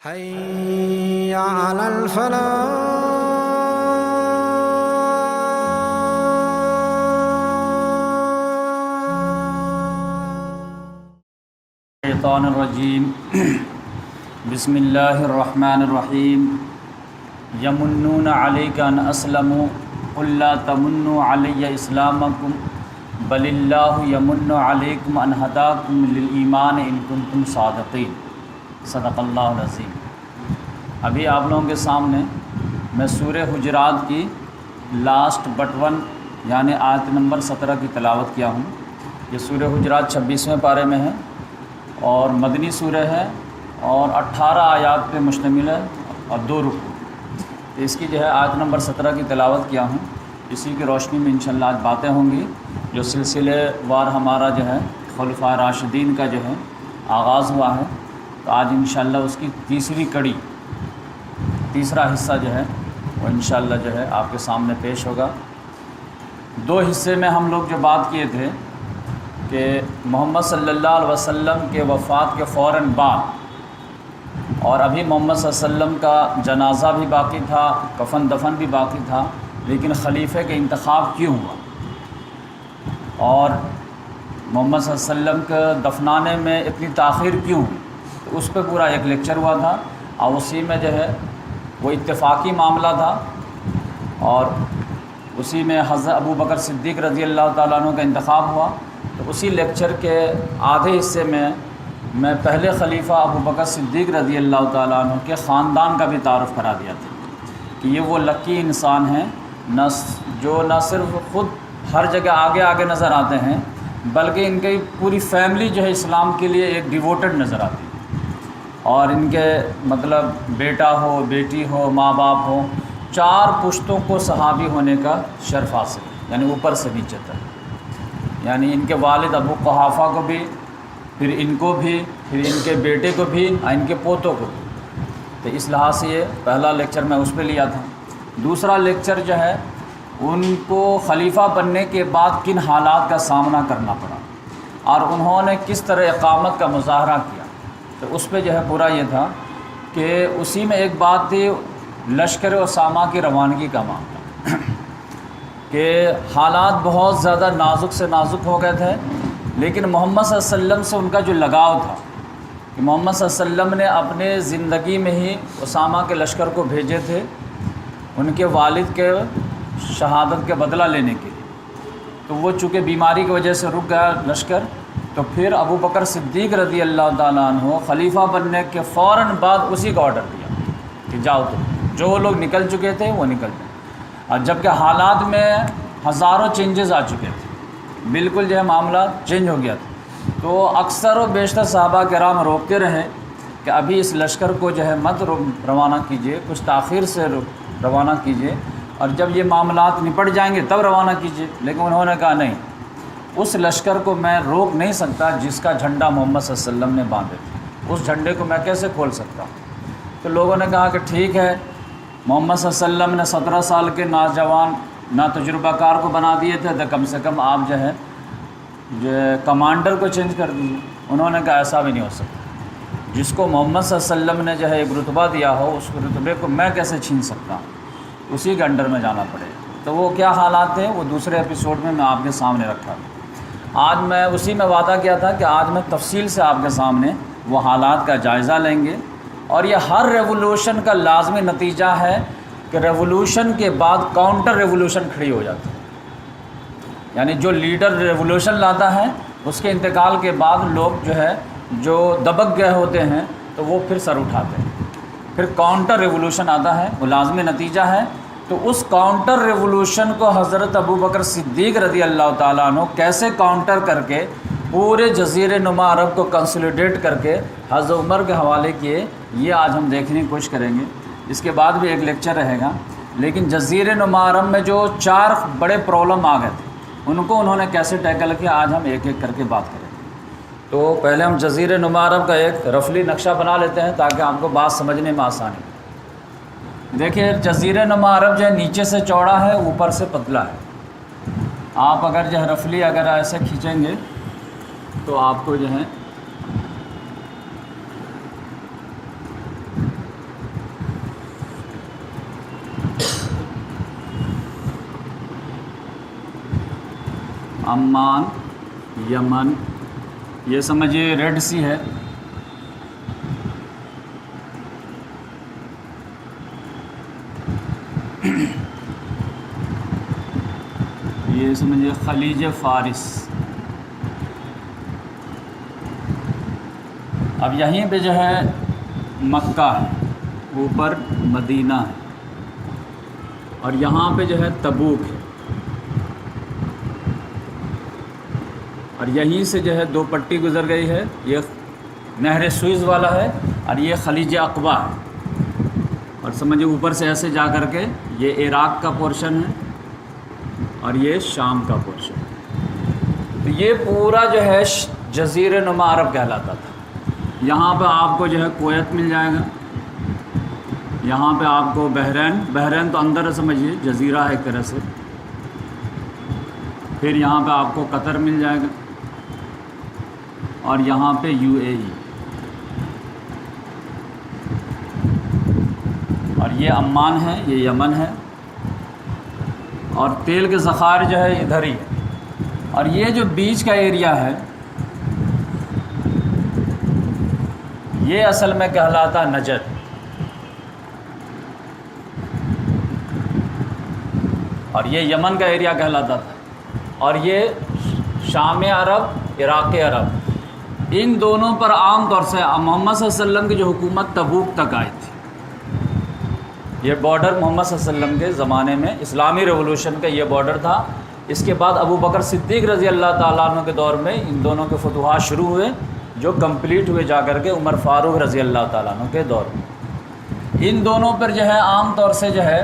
حي على الفلاح. الشیطان الرجیم بسم اللہ الرحمن الرحیم یمنون علیک ان اسلموا قل لا تمنوا علی اسلامکم بل اللہ یمن علیکم ان ہداکم للایمان ان کنتم صادقین. صدق اللہ العظیم. ابھی آپ لوگوں کے سامنے میں سورہ حجرات کی لاسٹ بٹ 1 یعنی آیت نمبر 17 کی تلاوت کیا ہوں. یہ سورہ حجرات 26ویں پارے میں ہے اور مدنی سورہ ہے اور 18 آیات پہ مشتمل ہے اور 2 رکوع. اس کی جو ہے آیت نمبر 17 کی تلاوت کیا ہوں. اسی کی روشنی میں انشاءاللہ آج باتیں ہوں گی. جو سلسلے وار ہمارا جو ہے خلفاء راشدین کا جو ہے آغاز ہوا ہے، تو آج انشاءاللہ اس کی تیسری کڑی، تیسرا حصہ جو ہے وہ انشاءاللہ جو ہے آپ کے سامنے پیش ہوگا. 2 حصے میں ہم لوگ جو بات کیے تھے کہ محمد صلی اللہ علیہ وسلم کے وفات کے فوراً بعد اور ابھی محمد صلی اللہ علیہ وسلم کا جنازہ بھی باقی تھا، کفن دفن بھی باقی تھا، لیکن خلیفہ کے انتخاب کیوں ہوا اور محمد صلی اللہ علیہ وسلم کے دفنانے میں اتنی تاخیر کیوں ہوئی، تو اس پہ پورا ایک لیکچر ہوا تھا. اور اسی میں جو ہے وہ اتفاقی معاملہ تھا اور اسی میں حضرت ابو بکر صدیق رضی اللہ تعالیٰ عنہ کا انتخاب ہوا. تو اسی لیکچر کے آدھے حصے میں پہلے خلیفہ ابو بکر صدیق رضی اللہ تعالیٰ عنہ کے خاندان کا بھی تعارف کرا دیا تھا کہ یہ وہ لکی انسان ہیں جو نہ صرف خود ہر جگہ آگے نظر آتے ہیں بلکہ ان کی پوری فیملی جو ہے اسلام کے لیے ایک ڈیووٹڈ نظر آتی ہے. اور ان کے مطلب بیٹا ہو، بیٹی ہو، ماں باپ ہو، 4 پشتوں کو صحابی ہونے کا شرف حاصل ہے، یعنی اوپر سے نیچے تک. یعنی ان کے والد ابو قحافہ کو بھی، پھر ان کو بھی، پھر ان کے بیٹے کو بھی اور ان کے پوتوں کو بھی. تو اس لحاظ سے یہ پہلا لیکچر میں اس پہ لیا تھا. دوسرا لیکچر جو ہے ان کو خلیفہ بننے کے بعد کن حالات کا سامنا کرنا پڑا اور انہوں نے کس طرح اقامت کا مظاہرہ کیا. تو اس پہ جو ہے پورا یہ تھا کہ اسی میں ایک بات تھی لشکر اسامہ کی روانگی کا معاملہ کہ حالات بہت زیادہ نازک سے نازک ہو گئے تھے، لیکن محمد صلی اللہ علیہ وسلم سے ان کا جو لگاؤ تھا کہ محمد صلی اللہ علیہ وسلم نے اپنے زندگی میں ہی اسامہ کے لشکر کو بھیجے تھے ان کے والد کے شہادت کے بدلہ لینے کے لیے. تو وہ چونکہ بیماری کی وجہ سے رک گیا لشکر، تو پھر ابو بکر صدیق رضی اللہ تعالیٰ عنہ خلیفہ بننے کے فوراً بعد اسی کا آرڈر دیا کہ جاؤ تم، جو لوگ نکل چکے تھے وہ نکل جائیں. اور جب کہ حالات میں ہزاروں چینجز آ چکے تھے، بالکل جو ہے معاملہ چینج ہو گیا تھا. تو اکثر و بیشتر صحابہ کرام روکتے رہے کہ ابھی اس لشکر کو جو ہے مت روانہ کیجیے، کچھ تاخیر سے روانہ کیجیے اور جب یہ معاملات نپٹ جائیں گے تب روانہ کیجیے. لیکن انہوں نے کہا نہیں، اس لشکر کو میں روک نہیں سکتا جس کا جھنڈا محمد صلی اللہ علیہ وسلم نے باندھے تھے، اس جھنڈے کو میں کیسے کھول سکتا ہوں. تو لوگوں نے کہا کہ ٹھیک ہے، محمد صلی اللہ علیہ وسلم نے 17 سال کے نوجوان تجربہ کار کو بنا دیے تھے، تو کم سے کم آپ جو ہے کمانڈر کو چینج کر دیجیے. انہوں نے کہا ایسا بھی نہیں ہو سکتا، جس کو محمد صلی اللہ علیہ وسلم نے جو ہے ایک رتبہ دیا ہو اس رتبے کو میں کیسے چھین سکتا ہوں، اسی کے انڈر میں جانا پڑے گا. تو وہ کیا حالات تھے وہ دوسرے ایپیسوڈ میں آپ کے سامنے رکھا. آج میں اسی میں وعدہ کیا تھا کہ آج میں تفصیل سے آپ کے سامنے وہ حالات کا جائزہ لیں گے. اور یہ ہر ریولوشن کا لازمی نتیجہ ہے کہ ریولوشن کے بعد کاؤنٹر ریولوشن کھڑی ہو جاتی ہے. یعنی جو لیڈر ریولوشن لاتا ہے اس کے انتقال کے بعد لوگ جو ہے جو دبک گئے ہوتے ہیں تو وہ پھر سر اٹھاتے ہیں، پھر کاؤنٹر ریولوشن آتا ہے، وہ لازمی نتیجہ ہے. تو اس کاؤنٹر ریولوشن کو حضرت ابو بکر صدیق رضی اللہ تعالیٰ عنہ کیسے کاؤنٹر کر کے پورے جزیرے نما عرب کو کنسولیڈیٹ کر کے حضرت عمر کے حوالے کیے، یہ آج ہم دیکھنے کی کوشش کریں گے. اس کے بعد بھی ایک لیکچر رہے گا. لیکن جزیرے نما عرب میں جو 4 بڑے پرابلم آ گئے تھے ان کو انہوں نے کیسے ٹیکل کیا، آج ہم ایک ایک کر کے بات کریں گے. تو پہلے ہم جزیرے نما عرب کا ایک رفلی نقشہ بنا لیتے ہیں تاکہ آپ کو بات سمجھنے میں آسانی. دیکھیے جزیرہ نما عرب جو ہے نیچے سے چوڑا ہے، اوپر سے پتلا ہے. آپ اگر جو ہے رفلی اگر ایسے کھینچیں گے تو آپ کو جو ہے عمان، یمن، یہ سمجھیے ریڈ سی ہے، یہ سمجھیے خلیج فارس۔ اب یہیں پہ جو ہے مکہ ہے، اوپر مدینہ ہے، اور یہاں پہ جو ہے تبوک ہے، اور یہیں سے جو ہے دو پٹی گزر گئی ہے، یہ نہر سوئز والا ہے اور یہ خلیج عقبہ ہے، اور سمجھے اوپر سے ایسے جا کر کے یہ عراق کا پورشن ہے اور یہ شام کا پورشن ہے۔ تو یہ پورا جو ہے جزیرہ نما عرب کہلاتا تھا۔ یہاں پہ آپ کو جو ہے کویت مل جائے گا، یہاں پہ آپ کو بحرین تو اندر سمجھیے جزیرہ ہے ایک طرح سے، پھر یہاں پہ آپ کو قطر مل جائے گا، اور یہاں پہ UAE، اور یہ عمان ہے، یہ یمن ہے، اور تیل کے ذخائر جو ہے ادھر ہی ہے، اور یہ جو بیچ کا ایریا ہے یہ اصل میں کہلاتا نجد، اور یہ یمن کا ایریا کہلاتا تھا، اور یہ شام عرب، عراق عرب، ان دونوں پر عام طور سے محمد صلی اللہ علیہ وسلم کی جو حکومت تبوک تک آئی تھی۔ یہ بارڈر محمد صلی اللہ علیہ وسلم کے زمانے میں اسلامی ریولوشن کا یہ بارڈر تھا۔ اس کے بعد ابو بکر صدیق رضی اللہ تعالیٰ عنہ کے دور میں ان دونوں کے فتوحات شروع ہوئے، جو کمپلیٹ ہوئے جا کر کے عمر فاروق رضی اللہ تعالیٰ عنہ کے دور میں۔ ان دونوں پر جو ہے عام طور سے جو ہے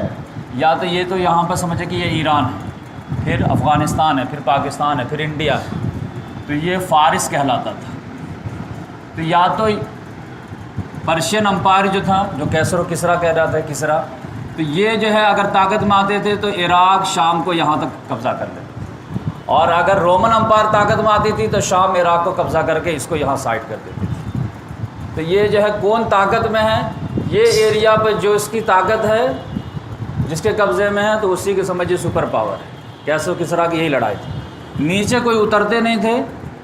یا تو یہ تو یہاں پر سمجھے کہ یہ ایران ہے، پھر افغانستان ہے، پھر پاکستان ہے، پھر انڈیا ہے، تو یہ فارس کہلاتا تھا۔ تو یا تو پرشین امپائر جو تھا، جو کیسر و کسریٰ کہہ رہا تھا، کسریٰ، تو یہ جو ہے اگر طاقت میں آتے تھے تو عراق شام کو یہاں تک قبضہ کر لیتے، اور اگر رومن امپائر طاقت میں آتی تھی تو شام عراق کو قبضہ کر کے اس کو یہاں سائڈ کر دیتی تھی۔ تو یہ جو ہے کون طاقت میں ہے، یہ ایریا پہ جو اس کی طاقت ہے، جس کے قبضے میں ہے، تو اسی کے سمجھے سپر پاور ہے۔ کیسر و کسریٰ کی یہی لڑائی تھی، نیچے کوئی اترتے نہیں تھے،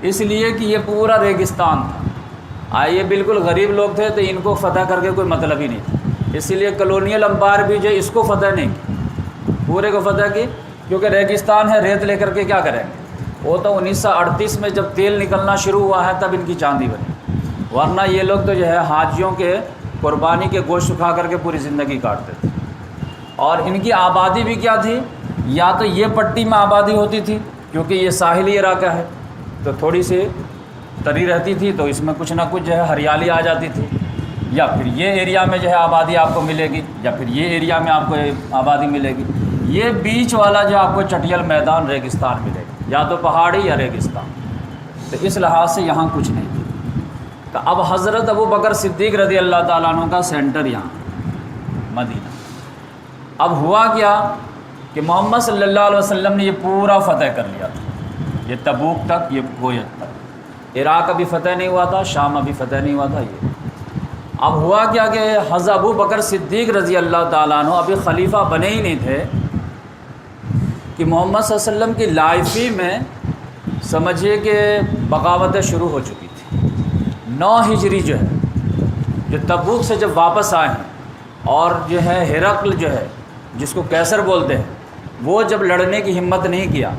اس لیے کہ یہ پورا ریگستان تھا، یہ بالکل غریب لوگ تھے، تو ان کو فتح کر کے کوئی مطلب ہی نہیں تھا، اس لیے کلونیل امپائر بھی جو اس کو فتح نہیں کی، پورے کو فتح کی، کیونکہ ریگستان ہے، ریت لے کر کے کیا کریں گے۔ وہ تو 1938 میں جب تیل نکلنا شروع ہوا ہے تب ان کی چاندی بنی، ورنہ یہ لوگ تو جو ہے حاجیوں کے قربانی کے گوشت کھا کر کے پوری زندگی کاٹتے تھے۔ اور ان کی آبادی بھی کیا تھی، یا تو یہ پٹی میں آبادی ہوتی تھی، کیونکہ یہ ساحلی علاقہ ہے تو تھوڑی سی تری رہتی تھی، تو اس میں کچھ نہ کچھ جو ہے ہریالی آ جاتی تھی، یا پھر یہ ایریا میں جو ہے آبادی آپ کو ملے گی، یا پھر یہ ایریا میں آپ کو آبادی ملے گی، یہ بیچ والا جو آپ کو چٹیل میدان ریگستان ملے گا، یا تو پہاڑی یا ریگستان، تو اس لحاظ سے یہاں کچھ نہیں تھی۔ تو اب حضرت ابو بکر صدیق رضی اللہ تعالیٰ عنہ کا سینٹر یہاں مدینہ۔ اب ہوا کیا کہ محمد صلی اللہ علیہ وسلم نے یہ پورا فتح کر لیا تھا، یہ تبوک تک، یہ کویت تک، عراق ابھی فتح نہیں ہوا تھا، شام ابھی فتح نہیں ہوا تھا۔ یہ اب ہوا کیا کہ حضرت ابو بکر صدیق رضی اللہ تعالیٰ عنہ ابھی خلیفہ بنے ہی نہیں تھے کہ محمد صلی اللہ علیہ وسلم کی لائف ہی میں سمجھیے کہ بغاوتیں شروع ہو چکی تھی۔ 9 ہجری جو ہے، جو تبوک سے جب واپس آئے ہیں، اور جو ہے ہرقل جو ہے جس کو کیسر بولتے ہیں، وہ جب لڑنے کی ہمت نہیں کیا،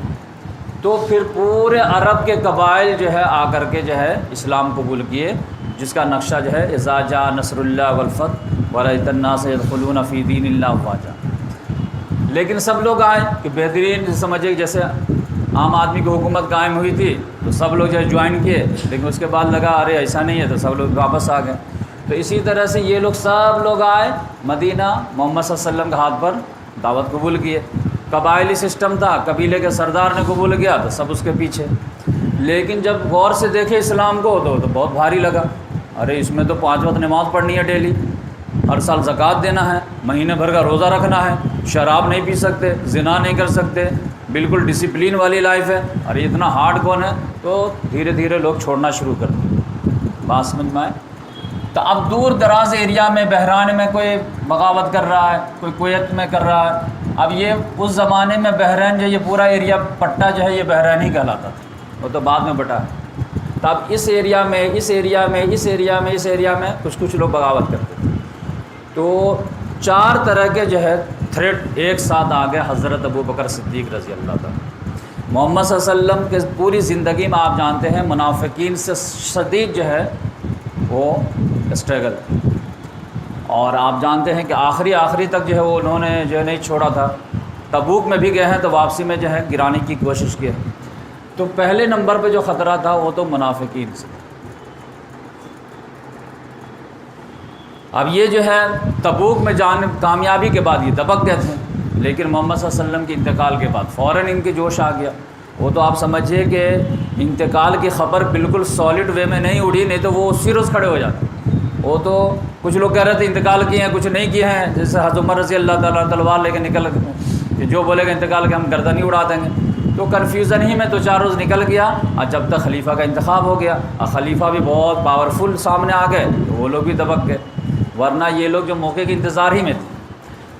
تو پھر پورے عرب کے قبائل جو ہے آ کر کے جو ہے اسلام قبول کیے، جس کا نقشہ جو ہے اذا جاء نصر اللہ والفتح ورأیت الناس يدخلون فی دین اللہ افواجا۔ لیکن سب لوگ آئے کہ بہترین سمجھے، جیسے عام آدمی کی حکومت قائم ہوئی تھی تو سب لوگ جو ہے جوائن کیے، لیکن اس کے بعد لگا ارے ایسا نہیں ہے، تو سب لوگ واپس آ گئے۔ تو اسی طرح سے یہ لوگ سب لوگ آئے مدینہ، محمد صلی اللہ علیہ وسلم کے ہاتھ پر دعوت قبول کیے۔ قبائلی سسٹم تھا، قبیلے کے سردار نے قبول کیا تو سب اس کے پیچھے، لیکن جب غور سے دیکھے اسلام کو تو بہت بھاری لگا۔ ارے اس میں تو 5 وقت نماز پڑھنی ہے ڈیلی، ہر سال زکوٰۃ دینا ہے، مہینے بھر کا روزہ رکھنا ہے، شراب نہیں پی سکتے، زنا نہیں کر سکتے، بالکل ڈسپلین والی لائف ہے، ارے اتنا ہارڈ کون ہے؟ تو دھیرے دھیرے لوگ چھوڑنا شروع کر دیں۔ بات سمجھ میں آئے؟ تو اب دور دراز ایریا میں، بحران میں کوئی بغاوت کر رہا ہے، کوئی کویت میں کر رہا ہے، اب یہ اس زمانے میں بحرین جو یہ پورا ایریا پٹا جو ہے یہ بحرین ہی کہلاتا تھا، وہ تو بعد میں بٹا ہے۔ تو اب اس ایریا میں کچھ لوگ بغاوت کرتے تھے، تو 4 طرح کے جو ہے تھریٹ ایک ساتھ آ گئے حضرت ابوبکر صدیق رضی اللہ تعالیٰ۔ محمد صلی اللہ علیہ وسلم کے پوری زندگی میں آپ جانتے ہیں منافقین سے شدید جو ہے وہ اسٹرگل، اور آپ جانتے ہیں کہ آخری تک جو ہے وہ انہوں نے جو ہے نہیں چھوڑا تھا۔ تبوک میں بھی گئے ہیں تو واپسی میں جو ہے گرانے کی کوشش کی ہے۔ تو پہلے نمبر پہ جو خطرہ تھا وہ تو منافقین سے۔ اب یہ جو ہے تبوک میں کامیابی کے بعد یہ دبک گئے تھے، لیکن محمد صلی اللہ علیہ وسلم کے انتقال کے بعد فوراً ان کے جوش آ گیا۔ وہ تو آپ سمجھیے کہ انتقال کی خبر بالکل سالڈ وے میں نہیں اڑی، نہیں تو وہ اسی روز کھڑے ہو جاتے۔ وہ تو کچھ لوگ کہہ رہے تھے انتقال کیے ہیں، کچھ نہیں کیے ہیں، جیسے حضرت عمر رضی اللہ تعالیٰ تلوار لے کے نکل گئے کہ جو بولے گا انتقال کے ہم گردن ہی اڑا دیں گے۔ تو کنفیوژن ہی میں تو 4 روز نکل گیا، اور جب تک خلیفہ کا انتخاب ہو گیا، اور خلیفہ بھی بہت پاورفل سامنے آ گئے تو وہ لوگ بھی دبک گئے، ورنہ یہ لوگ جو موقع کے انتظار ہی میں تھے۔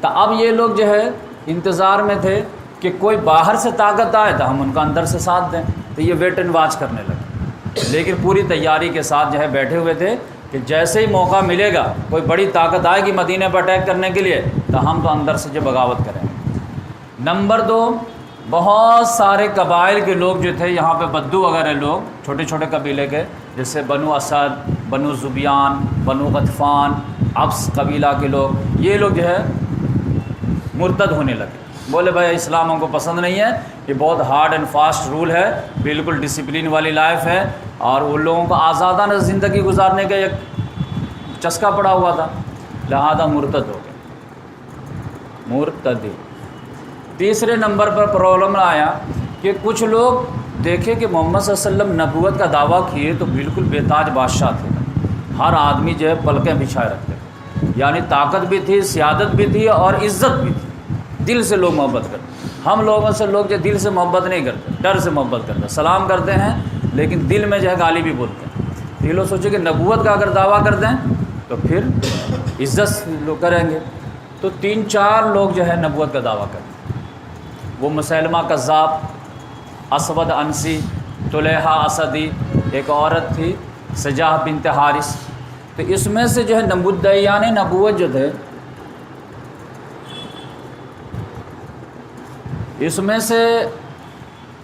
تو اب یہ لوگ جو ہے انتظار میں تھے کہ کوئی باہر سے طاقت آئے تو ہم ان کا اندر سے ساتھ دیں، تو یہ ویٹ اینڈ واچ کرنے لگے، لیکن پوری تیاری کے ساتھ جو ہے بیٹھے ہوئے تھے کہ جیسے ہی موقع ملے گا، کوئی بڑی طاقت آئے گی مدینہ پر اٹیک کرنے کے لیے، تو ہم تو اندر سے جو بغاوت کریں گے۔ نمبر 2، بہت سارے قبائل کے لوگ جو تھے یہاں پہ، بدو وغیرہ لوگ، چھوٹے چھوٹے قبیلے کے، جیسے بنو اسد، بنو زبیان، بنو غطفان، ابس قبیلہ کے لوگ، یہ لوگ جو ہے مرتد ہونے لگے، بولے بھائی اسلام ہم کو پسند نہیں ہے، یہ بہت ہارڈ اینڈ فاسٹ رول ہے، بالکل ڈسپلن والی لائف ہے، اور ان لوگوں کو آزادانہ زندگی گزارنے کا ایک چسکا پڑا ہوا تھا، لہذا مرتد ہو گئے، مرتدی۔ تیسرے نمبر پر پرابلم آیا کہ کچھ لوگ دیکھے کہ محمد صلی اللہ علیہ وسلم نبوت کا دعویٰ کیے تو بالکل بے تاج بادشاہ تھے، ہر آدمی جو ہے پلکیں بچھائے رکھتے تھے، یعنی طاقت بھی تھی، سیادت بھی تھی، اور عزت بھی تھی، دل سے لوگ محبت کرتے۔ ہم لوگوں سے لوگ جو دل سے محبت نہیں کرتے، ڈر سے محبت کرتے، سلام کرتے ہیں لیکن دل میں جو ہے گالی بھی بولتے ہیں۔ یہ لوگ سوچے کہ نبوت کا اگر دعویٰ کر دیں تو پھر عزت لوگ کریں گے، تو 3-4 لوگ جو ہے نبوت کا دعویٰ کرتے ہیں۔ وہ مسیلمہ کذاب، اسود انسی، طلیحہ اسدی، ایک عورت تھی سجاہ بنت حارث۔ تو اس میں سے جو ہے مدعیان نبوت جو تھے، اس میں سے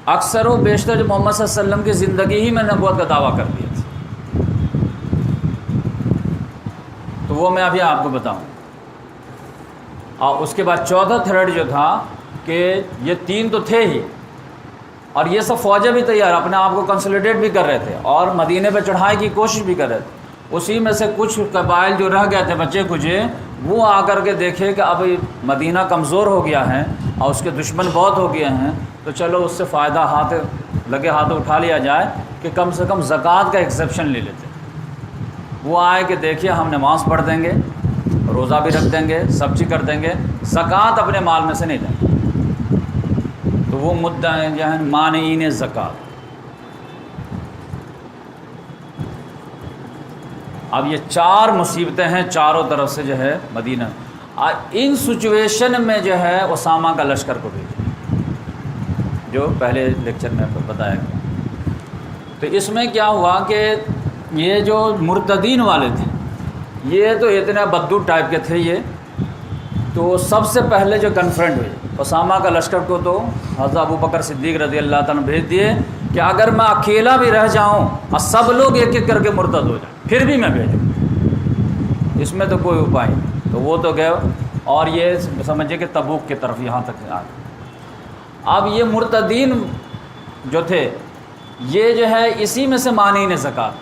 اکثر و بیشتر جو محمد صلی اللہ علیہ وسلم کی زندگی ہی میں نبوت کا دعویٰ کر دیا تھا، تو وہ میں ابھی آپ کو بتاؤں۔ اور اس کے بعد 14 تھریڈ جو تھا کہ یہ 3 تو تھے ہی، اور یہ سب فوجیں بھی تیار اپنے آپ کو کنسولیڈیٹ بھی کر رہے تھے اور مدینے پہ چڑھائی کی کوشش بھی کر رہے تھے۔ اسی میں سے کچھ قبائل جو رہ گئے تھے بچے کچے، وہ آ کر کے دیکھے کہ اب مدینہ کمزور ہو گیا ہے اور اس کے دشمن بہت ہو گئے ہیں، تو چلو اس سے فائدہ ہاتھ اٹھا لیا جائے کہ کم سے کم زکوٰۃ کا ایکسیپشن لے لیتے۔ وہ آئے کہ دیکھیے ہم نماز پڑھ دیں گے، روزہ بھی رکھ دیں گے، سب چیز کر دیں گے، زکوٰۃ اپنے مال میں سے نہیں دیں گے۔ تو وہ مدعی مانعین زکوٰۃ۔ اب یہ 4 مصیبتیں ہیں چاروں طرف سے جو ہے مدینہ۔ ان سچویشن میں جو ہے اسامہ کا لشکر کو بھیجا، جو پہلے لیکچر میں بتایا گیا۔ تو اس میں کیا ہوا کہ یہ جو مرتدین والے تھے، یہ تو اتنا بدو ٹائپ کے تھے یہ، تو سب سے پہلے جو کنفرنٹ ہوئے اسامہ کا لشکر کو، تو حضرت ابوبکر صدیق رضی اللہ تعالیٰ بھیج دیے کہ اگر میں اکیلا بھی رہ جاؤں اور سب لوگ ایک ایک کر کے مرتد ہو جائیں پھر بھی میں بھیجوں، اس میں تو کوئی اپائے نہیں۔ تو وہ تو گئے، اور یہ سمجھے کہ تبوک کی طرف یہاں تک آ گئے۔ اب یہ مرتدین جو تھے، یہ جو ہے اسی میں سے مانعین زکوٰۃ،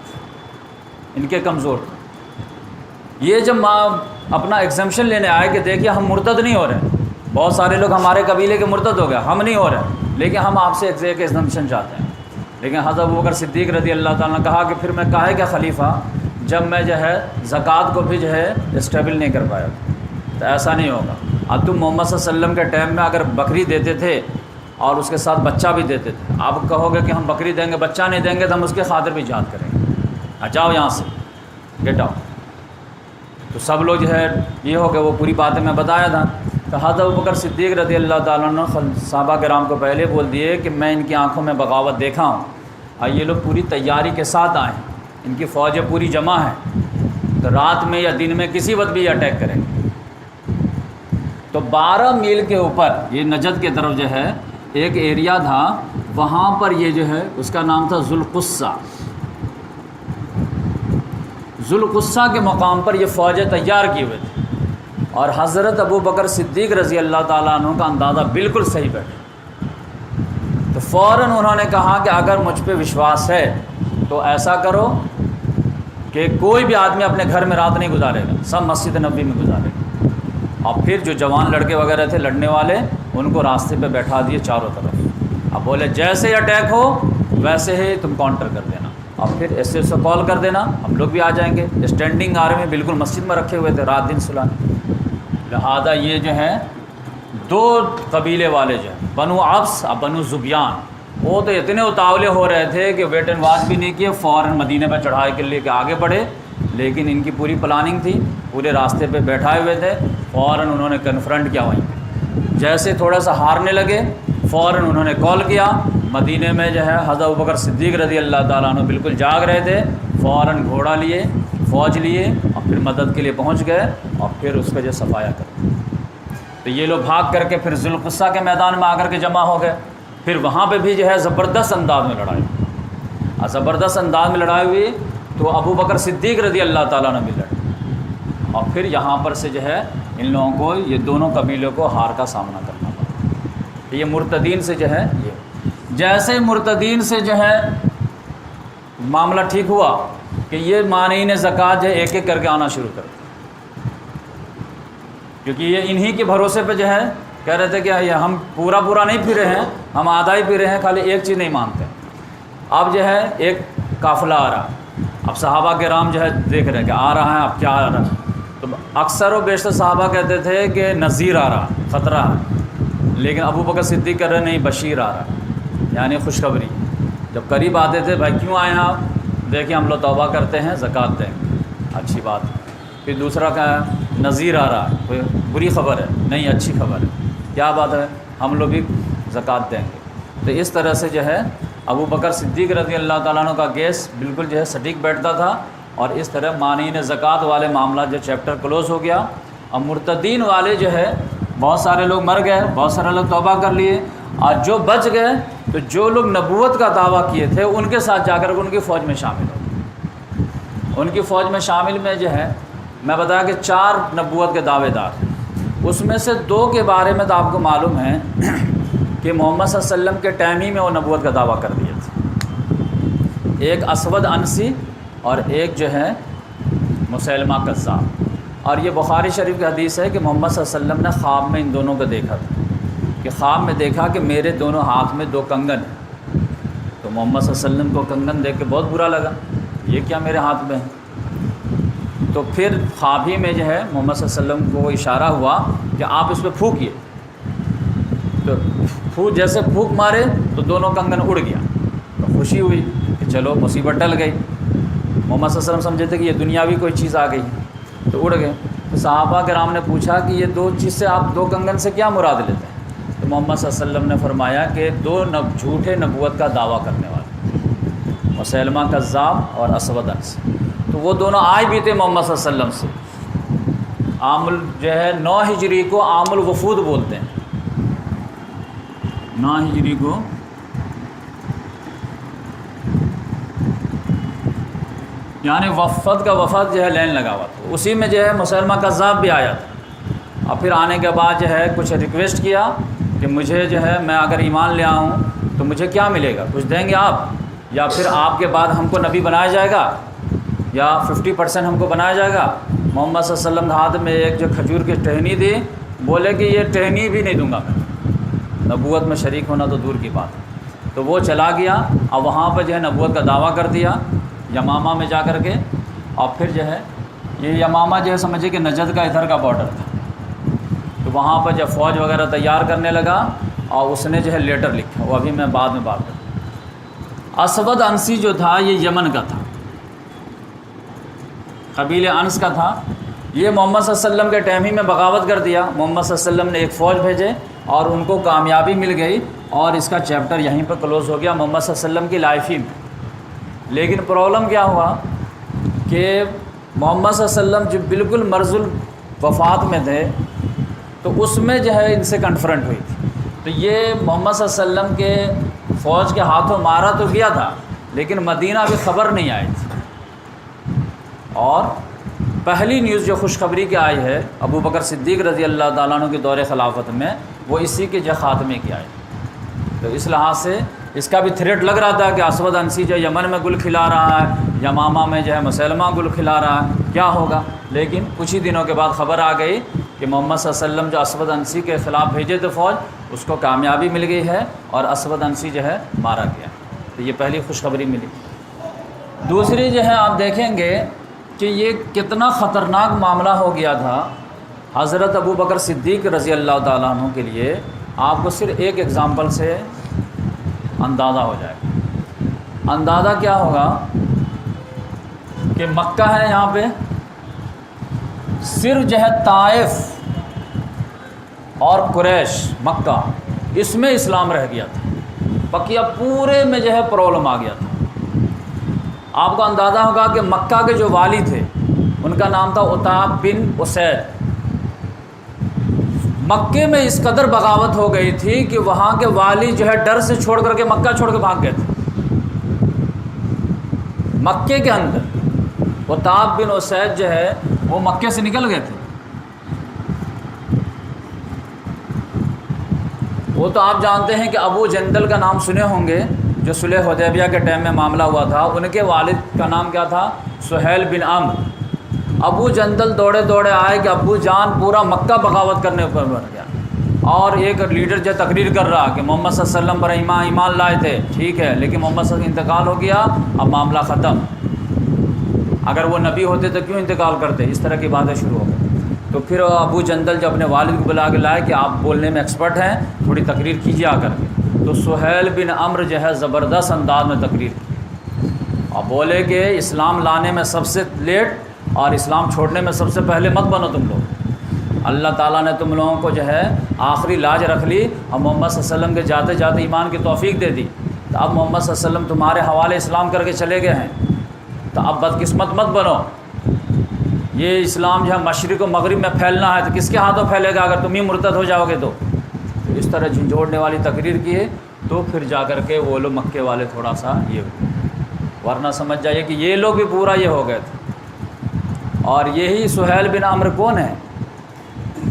ان کے کمزور تھے۔ یہ جب اپنا ایگزمپشن لینے آئے کہ دیکھیے ہم مرتد نہیں ہو رہے، بہت سارے لوگ ہمارے قبیلے کے مرتد ہو گئے، ہم نہیں ہو رہے، لیکن ہم آپ سے ایک ایگزمپشن چاہتے ہیں۔ لیکن حضرت ابوبکر صدیق رضی اللہ تعالیٰ نے کہا کہ پھر میں کہا کیا خلیفہ، جب میں جو ہے زکوٰۃ کو بھی جو ہے اسٹیبل نہیں کر پایا، تو ایسا نہیں ہوگا۔ اب تم محمد صلی اللہ علیہ وسلم کے ٹائم میں اگر بکری دیتے تھے اور اس کے ساتھ بچہ بھی دیتے تھے، آپ کہو گے کہ ہم بکری دیں گے بچہ نہیں دیں گے تو ہم اس کے خاطر بھی جہاد کریں گے، جاؤ یہاں سے، گیٹ آؤٹ۔ تو سب لوگ جو ہے یہ ہو گئے، وہ پوری باتیں میں بتایا تھا۔ تو حضرت ابوبکر صدیق رضی اللہ تعالیٰ عنہ صحابہ کرام کو پہلے بول دیے کہ میں ان کی آنکھوں میں بغاوت دیکھا ہوں، اور یہ لوگ پوری تیاری کے ساتھ آئے ہیں، ان کی فوجیں پوری جمع ہیں، تو رات میں یا دن میں کسی وقت بھی اٹیک کریں گے۔ تو 12 میل کے اوپر یہ نجد کی طرف جو ہے ایک ایریا تھا، وہاں پر یہ جو ہے اس کا نام تھا ذوالقصہ۔ ذوالقصہ کے مقام پر یہ فوجیں تیار کی ہوئے تھے، اور حضرت ابوبکر صدیق رضی اللہ تعالیٰ عنہ کا اندازہ بالکل صحیح بیٹھا۔ تو فوراً انہوں نے کہا کہ اگر مجھ پہ وشواس ہے تو ایسا کرو کہ کوئی بھی آدمی اپنے گھر میں رات نہیں گزارے گا، سب مسجد نبوی میں گزارے گا۔ اور پھر جو جوان لڑکے وغیرہ تھے لڑنے والے، ان کو راستے پہ بیٹھا دیے چاروں طرف۔ اب بولے جیسے ہی اٹیک ہو ویسے ہی تم کاؤنٹر کر دینا، اور پھر ایس ایس او کال کر دینا، ہم لوگ بھی آ جائیں گے۔ اسٹینڈنگ آرمی بالکل مسجد میں رکھے ہوئے تھے رات دن سلانے۔ لہذا یہ جو ہے 2 قبیلے والے جو ہیں بنو عبس اور بنو زبیان، وہ تو اتنے اتاولے ہو رہے تھے کہ ویٹ اینڈ واچ بھی نہیں کیے، فوراً مدینے پہ چڑھائی کے لے کے آگے بڑھے۔ لیکن ان کی پوری پلاننگ تھی، پورے راستے پہ بیٹھائے ہوئے تھے، فوراً انہوں نے کنفرنٹ کیا وہیں پہ۔ جیسے تھوڑا سا ہارنے لگے فوراً انہوں نے کال کیا۔ مدینے میں جو ہے حضرت ابوبکر صدیق رضی اللہ تعالیٰ عنہ بالکل جاگ رہے تھے، فوراً گھوڑا لیے، فوج لیے، اور پھر مدد کے لیے پہنچ گئے، اور پھر اس کا جو صفایا کر۔ تو یہ لوگ بھاگ کر کے پھر ذوالقصہ کے میدان میں آ کر کے جمع ہو گئے۔ پھر وہاں پہ بھی جو ہے زبردست انداز میں لڑائی، اور زبردست انداز میں لڑائی ہوئی تو ابوبکر صدیق رضی اللہ تعالیٰ نے بھی لڑے، اور پھر یہاں پر سے جو ہے ان لوگوں کو یہ دونوں قبیلوں کو ہار کا سامنا کرنا پڑا۔ یہ مرتدین سے جو ہے یہ جیسے مرتدین سے جو ہے معاملہ ٹھیک ہوا کہ یہ مانعین زکوٰۃ جو ہے ایک ایک کر کے آنا شروع کر دیا، کیونکہ یہ انہی کے بھروسے پہ جو ہے کہہ رہے تھے کہ یہ ہم پورا نہیں پھرے ہیں، ہم آدھا ہی پھرے ہیں، خالی ایک چیز نہیں مانتے۔ اب جو ہے ایک قافلہ آ رہا، اب صحابہ کرام جو ہے دیکھ رہے ہیں کہ آ رہا ہے، اب کیا آ رہا ہے، تو اکثر و بیشتر صحابہ کہتے تھے کہ نذیر آ رہا، خطرہ ہے، لیکن ابوبکر صدیق کہہ رہے نہیں، بشیر آ رہا، یعنی خوشخبری۔ جب قریب آتے تھے بھائی کیوں آئے ہیں آپ، دیکھیں ہم لوگ توبہ کرتے ہیں، زکوٰۃ دیں گے، اچھی بات ہے۔ پھر دوسرا کہا نذیر آ رہا ہے، کوئی بری خبر ہے، نہیں اچھی خبر ہے، کیا بات ہے، ہم لوگ بھی زکوٰۃ دیں گے۔ تو اس طرح سے جو ہے ابوبکر صدیق رضی اللہ تعالیٰ عنہ کا کیس بالکل جو ہے سٹیک بیٹھتا تھا، اور اس طرح مانعین زکوٰۃ والے معاملات جو چیپٹر کلوز ہو گیا۔ اور مرتدین والے جو ہے بہت سارے لوگ مر گئے، بہت سارے لوگ توبہ کر لیے، اور جو بچ گئے تو جو لوگ نبوت کا دعویٰ کیے تھے ان کے ساتھ جا کر ان کی فوج میں شامل ہو گئے۔ ان کی فوج میں شامل میں جو ہے میں بتایا کہ 4 نبوت کے دعوے دار، اس میں سے 2 کے بارے میں تو آپ کو معلوم ہے کہ محمد صلی اللہ علیہ وسلم کے ٹائم ہی میں وہ نبوت کا دعویٰ کر دیے تھے، ایک اسود انسی اور ایک جو ہے مسیلمہ کذاب۔ اور یہ بخاری شریف کی حدیث ہے کہ محمد صلی اللہ علیہ وسلم نے خواب میں ان دونوں کو دیکھا تھا، کہ خواب میں دیکھا کہ میرے دونوں ہاتھ میں 2 کنگن ہیں۔ تو محمد صلی اللہ علیہ وسلم کو کنگن دیکھ کے بہت برا لگا، یہ کیا میرے ہاتھ میں ہے؟ تو پھر خواب ہی میں جو ہے محمد صلی اللہ علیہ وسلم کو اشارہ ہوا کہ آپ اس پہ پھونکیے، تو جیسے پھونک مارے تو دونوں کنگن اڑ گیا، تو خوشی ہوئی کہ چلو مصیبت ٹل گئی۔ محمد صلی اللہ علیہ وسلم سمجھے تھے کہ یہ دنیاوی کوئی چیز آ گئی، تو اڑ گئے۔ تو صحابہ کرام نے پوچھا کہ یہ 2 چیز سے آپ 2 کنگن سے کیا مراد لیتے ہیں؟ تو محمد صلی اللہ علیہ وسلم نے فرمایا کہ 2 جھوٹے نبوت کا دعویٰ کرنے والے، مسیلمہ کذاب اور اسود انسی۔ تو وہ دونوں آئے بھی تھے محمد صلی اللہ علیہ وسلم سے۔ عام جو ہے 9 ہجری کو عام الوفود بولتے ہیں، 9 ہجری کو یعنی وفد کا وفد جو ہے لین لگا ہوا تھا، اسی میں جو ہے مسلمہ کذاب بھی آیا تھا۔ اور پھر آنے کے بعد جو ہے کچھ ریکویسٹ کیا کہ مجھے جو ہے میں اگر ایمان لے آؤں تو مجھے کیا ملے گا، کچھ دیں گے آپ، یا پھر آپ کے بعد ہم کو نبی بنایا جائے گا، یا 50% ہم کو بنایا جائے گا۔ محمد صلی اللہ علیہ وسلم کے ہاتھ میں ایک جو کھجور کی ٹہنی دی، بولے کہ یہ ٹہنی بھی نہیں دوں گا میں، نبوت میں شریک ہونا تو دور کی بات ہے۔ تو وہ چلا گیا اور وہاں پہ جو ہے نبوت کا دعویٰ کر دیا یمامہ میں جا کر کے۔ اور پھر جو ہے یہ یمامہ جو ہے سمجھے کہ نجد کا ادھر کا بارڈر تھا، تو وہاں پر جب فوج وغیرہ تیار کرنے لگا اور اس نے جو ہے لیٹر لکھا، وہ ابھی میں بعد میں بات کروں۔ اسود انسی جو تھا یہ یمن کا تھا، قبیل انس کا تھا، یہ محمد صلی اللہ علیہ وسلم کے ٹائم ہی میں بغاوت کر دیا. محمد صلی اللہ علیہ وسلم نے ایک فوج بھیجے اور ان کو کامیابی مل گئی اور اس کا چیپٹر یہیں پر کلوز ہو گیا محمد صلی اللہ علیہ وسلم کی لائف ہی میں. لیکن پرابلم کیا ہوا کہ محمد صلی اللہ علیہ وسلم جو بالکل مرض الوفات میں تھے تو اس میں جو ہے ان سے کنفرنٹ ہوئی تھی. تو یہ محمد صلی اللہ علیہ وسلم کے فوج کے ہاتھوں مارا تو گیا تھا لیکن مدینہ ابھی خبر نہیں آئی تھی. اور پہلی نیوز جو خوشخبری کی آئی ہے ابو بکر صدیق رضی اللہ تعالیٰ عنہ کے دور خلافت میں وہ اسی کے جو خاتمے کی آئی. تو اس لحاظ سے اس کا بھی تھریٹ لگ رہا تھا کہ اسود انسی جو یمن میں گل کھلا رہا ہے، یمامہ میں جو ہے مسلمہ گل کھلا رہا ہے، کیا ہوگا. لیکن کچھ ہی دنوں کے بعد خبر آ گئی کہ محمد صلی اللہ علیہ وسلم جو اسود انسی کے خلاف بھیجے تھے فوج، اس کو کامیابی مل گئی ہے اور اسود انسی جو ہے مارا گیا. تو یہ پہلی خوشخبری ملی. دوسری جو ہے آپ دیکھیں گے کہ یہ کتنا خطرناک معاملہ ہو گیا تھا حضرت ابو بکر صدیق رضی اللہ تعالیٰ عنہ کے لیے. آپ کو صرف ایک ایگزامپل سے اندازہ ہو جائے گا. اندازہ کیا ہوگا کہ مکہ ہے یہاں پہ، صرف جو ہے طائف اور قریش مکہ اس میں اسلام رہ گیا تھا، بقیہ پورے میں جو ہے پرابلم آ گیا تھا. آپ کو اندازہ ہوگا کہ مکہ کے جو والی تھے ان کا نام تھا عتاب بن اسید. مکے میں اس قدر بغاوت ہو گئی تھی کہ وہاں کے والی جو ہے ڈر سے چھوڑ کر کے مکہ چھوڑ کے بھاگ گئے تھے. مکے کے اندر عتاب بن اسید جو ہے وہ مکے سے نکل گئے تھے. وہ تو آپ جانتے ہیں کہ ابو جندل کا نام سنے ہوں گے، جو صلح حدیبیہ کے ٹائم میں معاملہ ہوا تھا. ان کے والد کا نام کیا تھا؟ سہیل بن عمرو. ابو جندل دوڑے دوڑے آئے کہ ابو جان پورا مکہ بغاوت کرنے پر بن گیا. اور ایک لیڈر جو تقریر کر رہا کہ محمد صلی اللہ علیہ وسلم پر ایمان لائے تھے، ٹھیک ہے، لیکن محمد صلی اللہ علیہ وسلم انتقال ہو گیا، اب معاملہ ختم. اگر وہ نبی ہوتے تو کیوں انتقال کرتے؟ اس طرح کی باتیں شروع ہو گئی. تو پھر ابو جندل جو اپنے والد کو بلا کے لائے کہ آپ بولنے میں ایکسپرٹ ہیں، تھوڑی تقریر کیجیے آ کر کے. تو سہیل بن عمرو جو ہے زبردست انداز میں تقریر کی اور بولے کہ اسلام لانے میں سب سے لیٹ اور اسلام چھوڑنے میں سب سے پہلے مت بنو تم لوگ. اللہ تعالیٰ نے تم لوگوں کو جو ہے آخری لاج رکھ لی اور محمد صلی اللہ علیہ وسلم کے جاتے جاتے ایمان کی توفیق دے دی. تو اب محمد صلی اللہ علیہ وسلم تمہارے حوالے اسلام کر کے چلے گئے ہیں، تو اب بدقسمت مت بنو. یہ اسلام جو ہے مشرق و مغرب میں پھیلنا ہے تو کس کے ہاتھوں پھیلے گا اگر تم ہی مرتد ہو جاؤ گے تو. اس طرح جھنجھوڑنے والی تقریر کیے تو پھر جا کر کے وہ لوگ مکے والے تھوڑا سا یہ ہوئے. ورنہ سمجھ جائیے کہ یہ لوگ بھی پورا یہ ہو گئے تھے. اور یہی سہیل بن عمرو کون ہے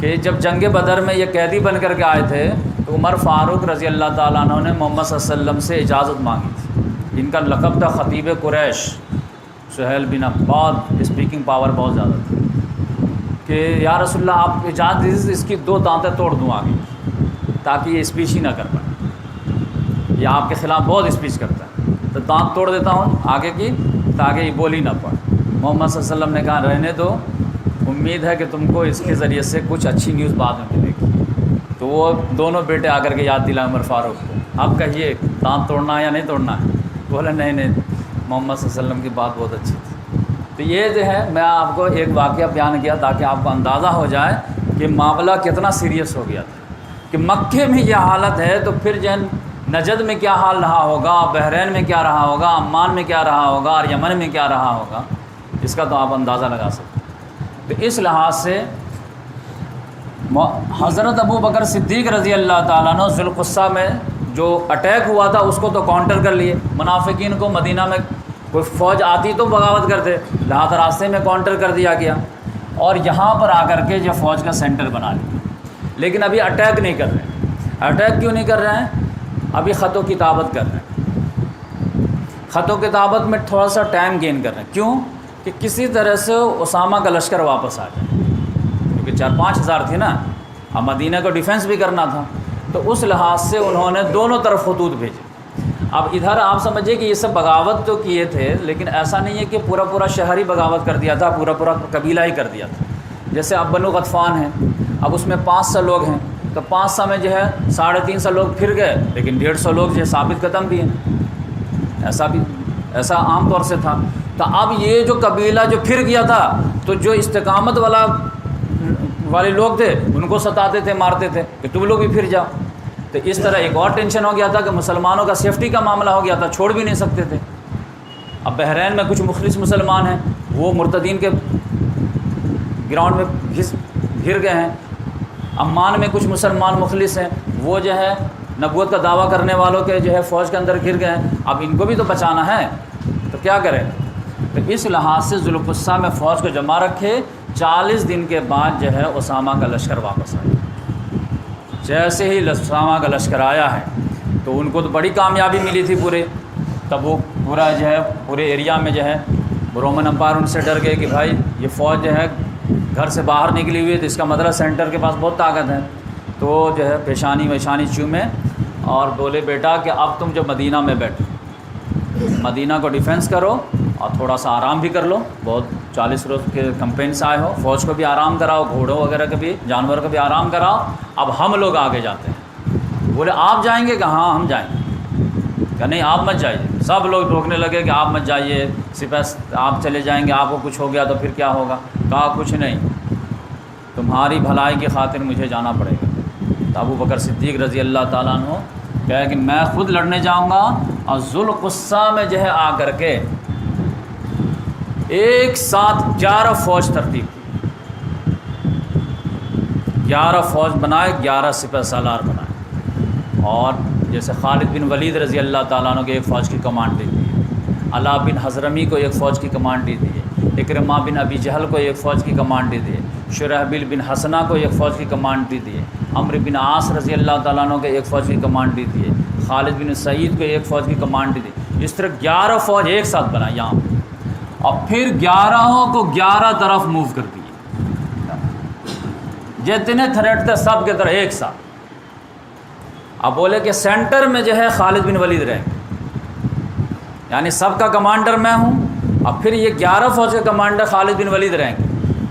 کہ جب جنگ بدر میں یہ قیدی بن کر کے آئے تھے تو عمر فاروق رضی اللہ تعالیٰ عنہ نے محمد صلی اللہ علیہ وسلم سے اجازت مانگی تھی. ان کا لقب تھا خطیب قریش. سہیل بن عمرو بہت اسپیکنگ پاور بہت زیادہ تھی کہ یا رسول اللہ آپ اجازت دیجیے اس کی 2 دانتیں توڑ دوں آگے تاکہ یہ اسپیچ ہی نہ کر پائے. یہ آپ کے خلاف بہت اسپیچ کرتا ہے تو دانت توڑ دیتا ہوں آگے کی تاکہ یہ بول ہی نہ پائے. محمد صلی اللہ علیہ وسلم نے کہا رہنے دو، امید ہے کہ تم کو اس کے ذریعے سے کچھ اچھی نیوز بعد میں ملے گی. تو وہ دونوں بیٹے آ کر کے یاد دلائے عمر فاروق کو، اب کہیے دانت توڑنا ہے یا نہیں توڑنا ہے؟ بولے نہیں محمد صلی اللہ علیہ وسلم کی بات بہت اچھی تھی. تو یہ جو ہے میں آپ کو ایک واقعہ بیان کیا تاکہ آپ کو اندازہ ہو جائے کہ معاملہ کتنا سیریس ہو گیا تھا کہ مکے میں یہ حالت ہے تو پھر جو نجد میں کیا حال رہا ہوگا، بحرین میں کیا رہا ہوگا، عمان میں کیا رہا ہوگا اور یمن میں کیا رہا ہوگا، اس کا تو آپ اندازہ لگا سکتے ہیں. تو اس لحاظ سے حضرت ابو بکر صدیق رضی اللہ تعالیٰ عنہ ذوالقصہ میں جو اٹیک ہوا تھا اس کو تو کاؤنٹر کر لیے. منافقین کو مدینہ میں کوئی فوج آتی تو بغاوت کرتے، لہذا راستے میں کاؤنٹر کر دیا گیا اور یہاں پر آ کر کے جو فوج کا سینٹر بنا لیا. لیکن ابھی اٹیک نہیں کر رہے ہیں. اٹیک کیوں نہیں کر رہے ہیں؟ ابھی خط و کتابت کر رہے ہیں. خط و کتابت میں تھوڑا سا ٹائم گین کر رہے ہیں. کیوں؟ کہ کسی طرح سے اسامہ کا لشکر واپس آ جائے، کیونکہ 4-5 ہزار تھی نا، اب مدینہ کو ڈیفینس بھی کرنا تھا. تو اس لحاظ سے انہوں نے دونوں طرف خطوط بھیجے. اب ادھر آپ سمجھیے کہ یہ سب بغاوت تو کیے تھے، لیکن ایسا نہیں ہے کہ پورا شہر ہی بغاوت کر دیا تھا، پورا قبیلہ ہی کر دیا تھا. جیسے اب بنو غطفان ہیں، اب اس میں 500 لوگ ہیں تو 500 میں جو ہے 350 لوگ پھر گئے، لیکن 150 لوگ جو ہے ثابت قدم بھی ہیں. ایسا عام طور سے تھا. تو اب یہ جو قبیلہ جو پھر گیا تھا تو جو استقامت والے لوگ تھے ان کو ستاتے تھے، مارتے تھے کہ تم لوگ بھی پھر جاؤ. تو اس طرح ایک اور ٹینشن ہو گیا تھا کہ مسلمانوں کا سیفٹی کا معاملہ ہو گیا تھا، چھوڑ بھی نہیں سکتے تھے. اب بحرین میں کچھ مخلص مسلمان ہیں، وہ مرتدین کے گراؤنڈ میں گھر گئے ہیں. عمان میں کچھ مسلمان مخلص ہیں، وہ جو ہے نبوت کا دعویٰ کرنے والوں کے جو ہے فوج کے اندر گر گئے ہیں. اب ان کو بھی تو بچانا ہے، تو کیا کریں؟ تو اس لحاظ سے ذوالقصہ میں فوج کو جمع رکھے. 40 دن کے بعد جو ہے اسامہ کا لشکر واپس آیا. جیسے ہی اسامہ کا لشکر آیا ہے تو ان کو تو بڑی کامیابی ملی تھی پورے. تب وہ پورا جو ہے پورے ایریا میں جو ہے رومن امپائر ان سے ڈر گئے کہ بھائی یہ فوج جو ہے گھر سے باہر نکلی ہوئی ہے تو اس کا مطلب سینٹر کے پاس بہت طاقت ہے. تو جو ہے پیشانی ویشانی چومے اور بولے بیٹا کہ اب تم جو مدینہ میں بیٹھو، مدینہ کو ڈیفینس کرو اور تھوڑا سا آرام بھی کر لو. بہت 40 روز کے کمپین سے آئے ہو، فوج کو بھی آرام کراؤ، گھوڑوں وغیرہ کا بھی، جانور کا بھی آرام کراؤ. اب ہم لوگ آگے جاتے ہیں. بولے آپ جائیں گے کہ ہاں ہم جائیں گے. کہ نہیں آپ مت جائیے. سب لوگ روکنے لگے کہ آپ مت جائیے، سپاہ آپ چلے جائیں گے، آپ کو کچھ ہو گیا تو پھر کیا ہوگا. کہا کچھ نہیں، تمہاری بھلائی کی خاطر مجھے جانا پڑے گا. تو ابو بکر صدیق رضی اللہ تعالیٰ عنہ کہا کہ میں خود لڑنے جاؤں گا. اور ذوالقصہ میں جو ہے آ کر کے ایک ساتھ 11 فوج ترتیب کی، 11 فوج بنائے، 11 سپہ سالار بنائے. اور جیسے خالد بن ولید رضی اللہ تعالیٰ عنہ کو ایک فوج کی کمانڈ دے دی، علا بن حضرمی کو ایک فوج کی کمانڈ دے دی، اکرمہ بن ابی جہل کو ایک فوج کی کمانڈ دے دی، شرحبیل بن حسنہ کو ایک فوج کی کمانڈ دے دی، عمرو بن عاص رضی اللہ تعالیٰ عنہ کو ایک فوج کی کمانڈ دی دی، خالد بن سعید کو ایک فوج کی کمانڈ دی دی. اس طرح 11 فوج ایک ساتھ بنا یہاں پہ، اور پھر 11 کو 11 طرف موو کر دیے. جتنے تھریٹ تھے سب کے طرح ایک ساتھ. اب بولے کہ سینٹر میں جو ہے خالد بن ولید رہیں گے، یعنی سب کا کمانڈر میں ہوں. اب پھر یہ 11 فوج کے کمانڈر خالد بن ولید رہیں گے.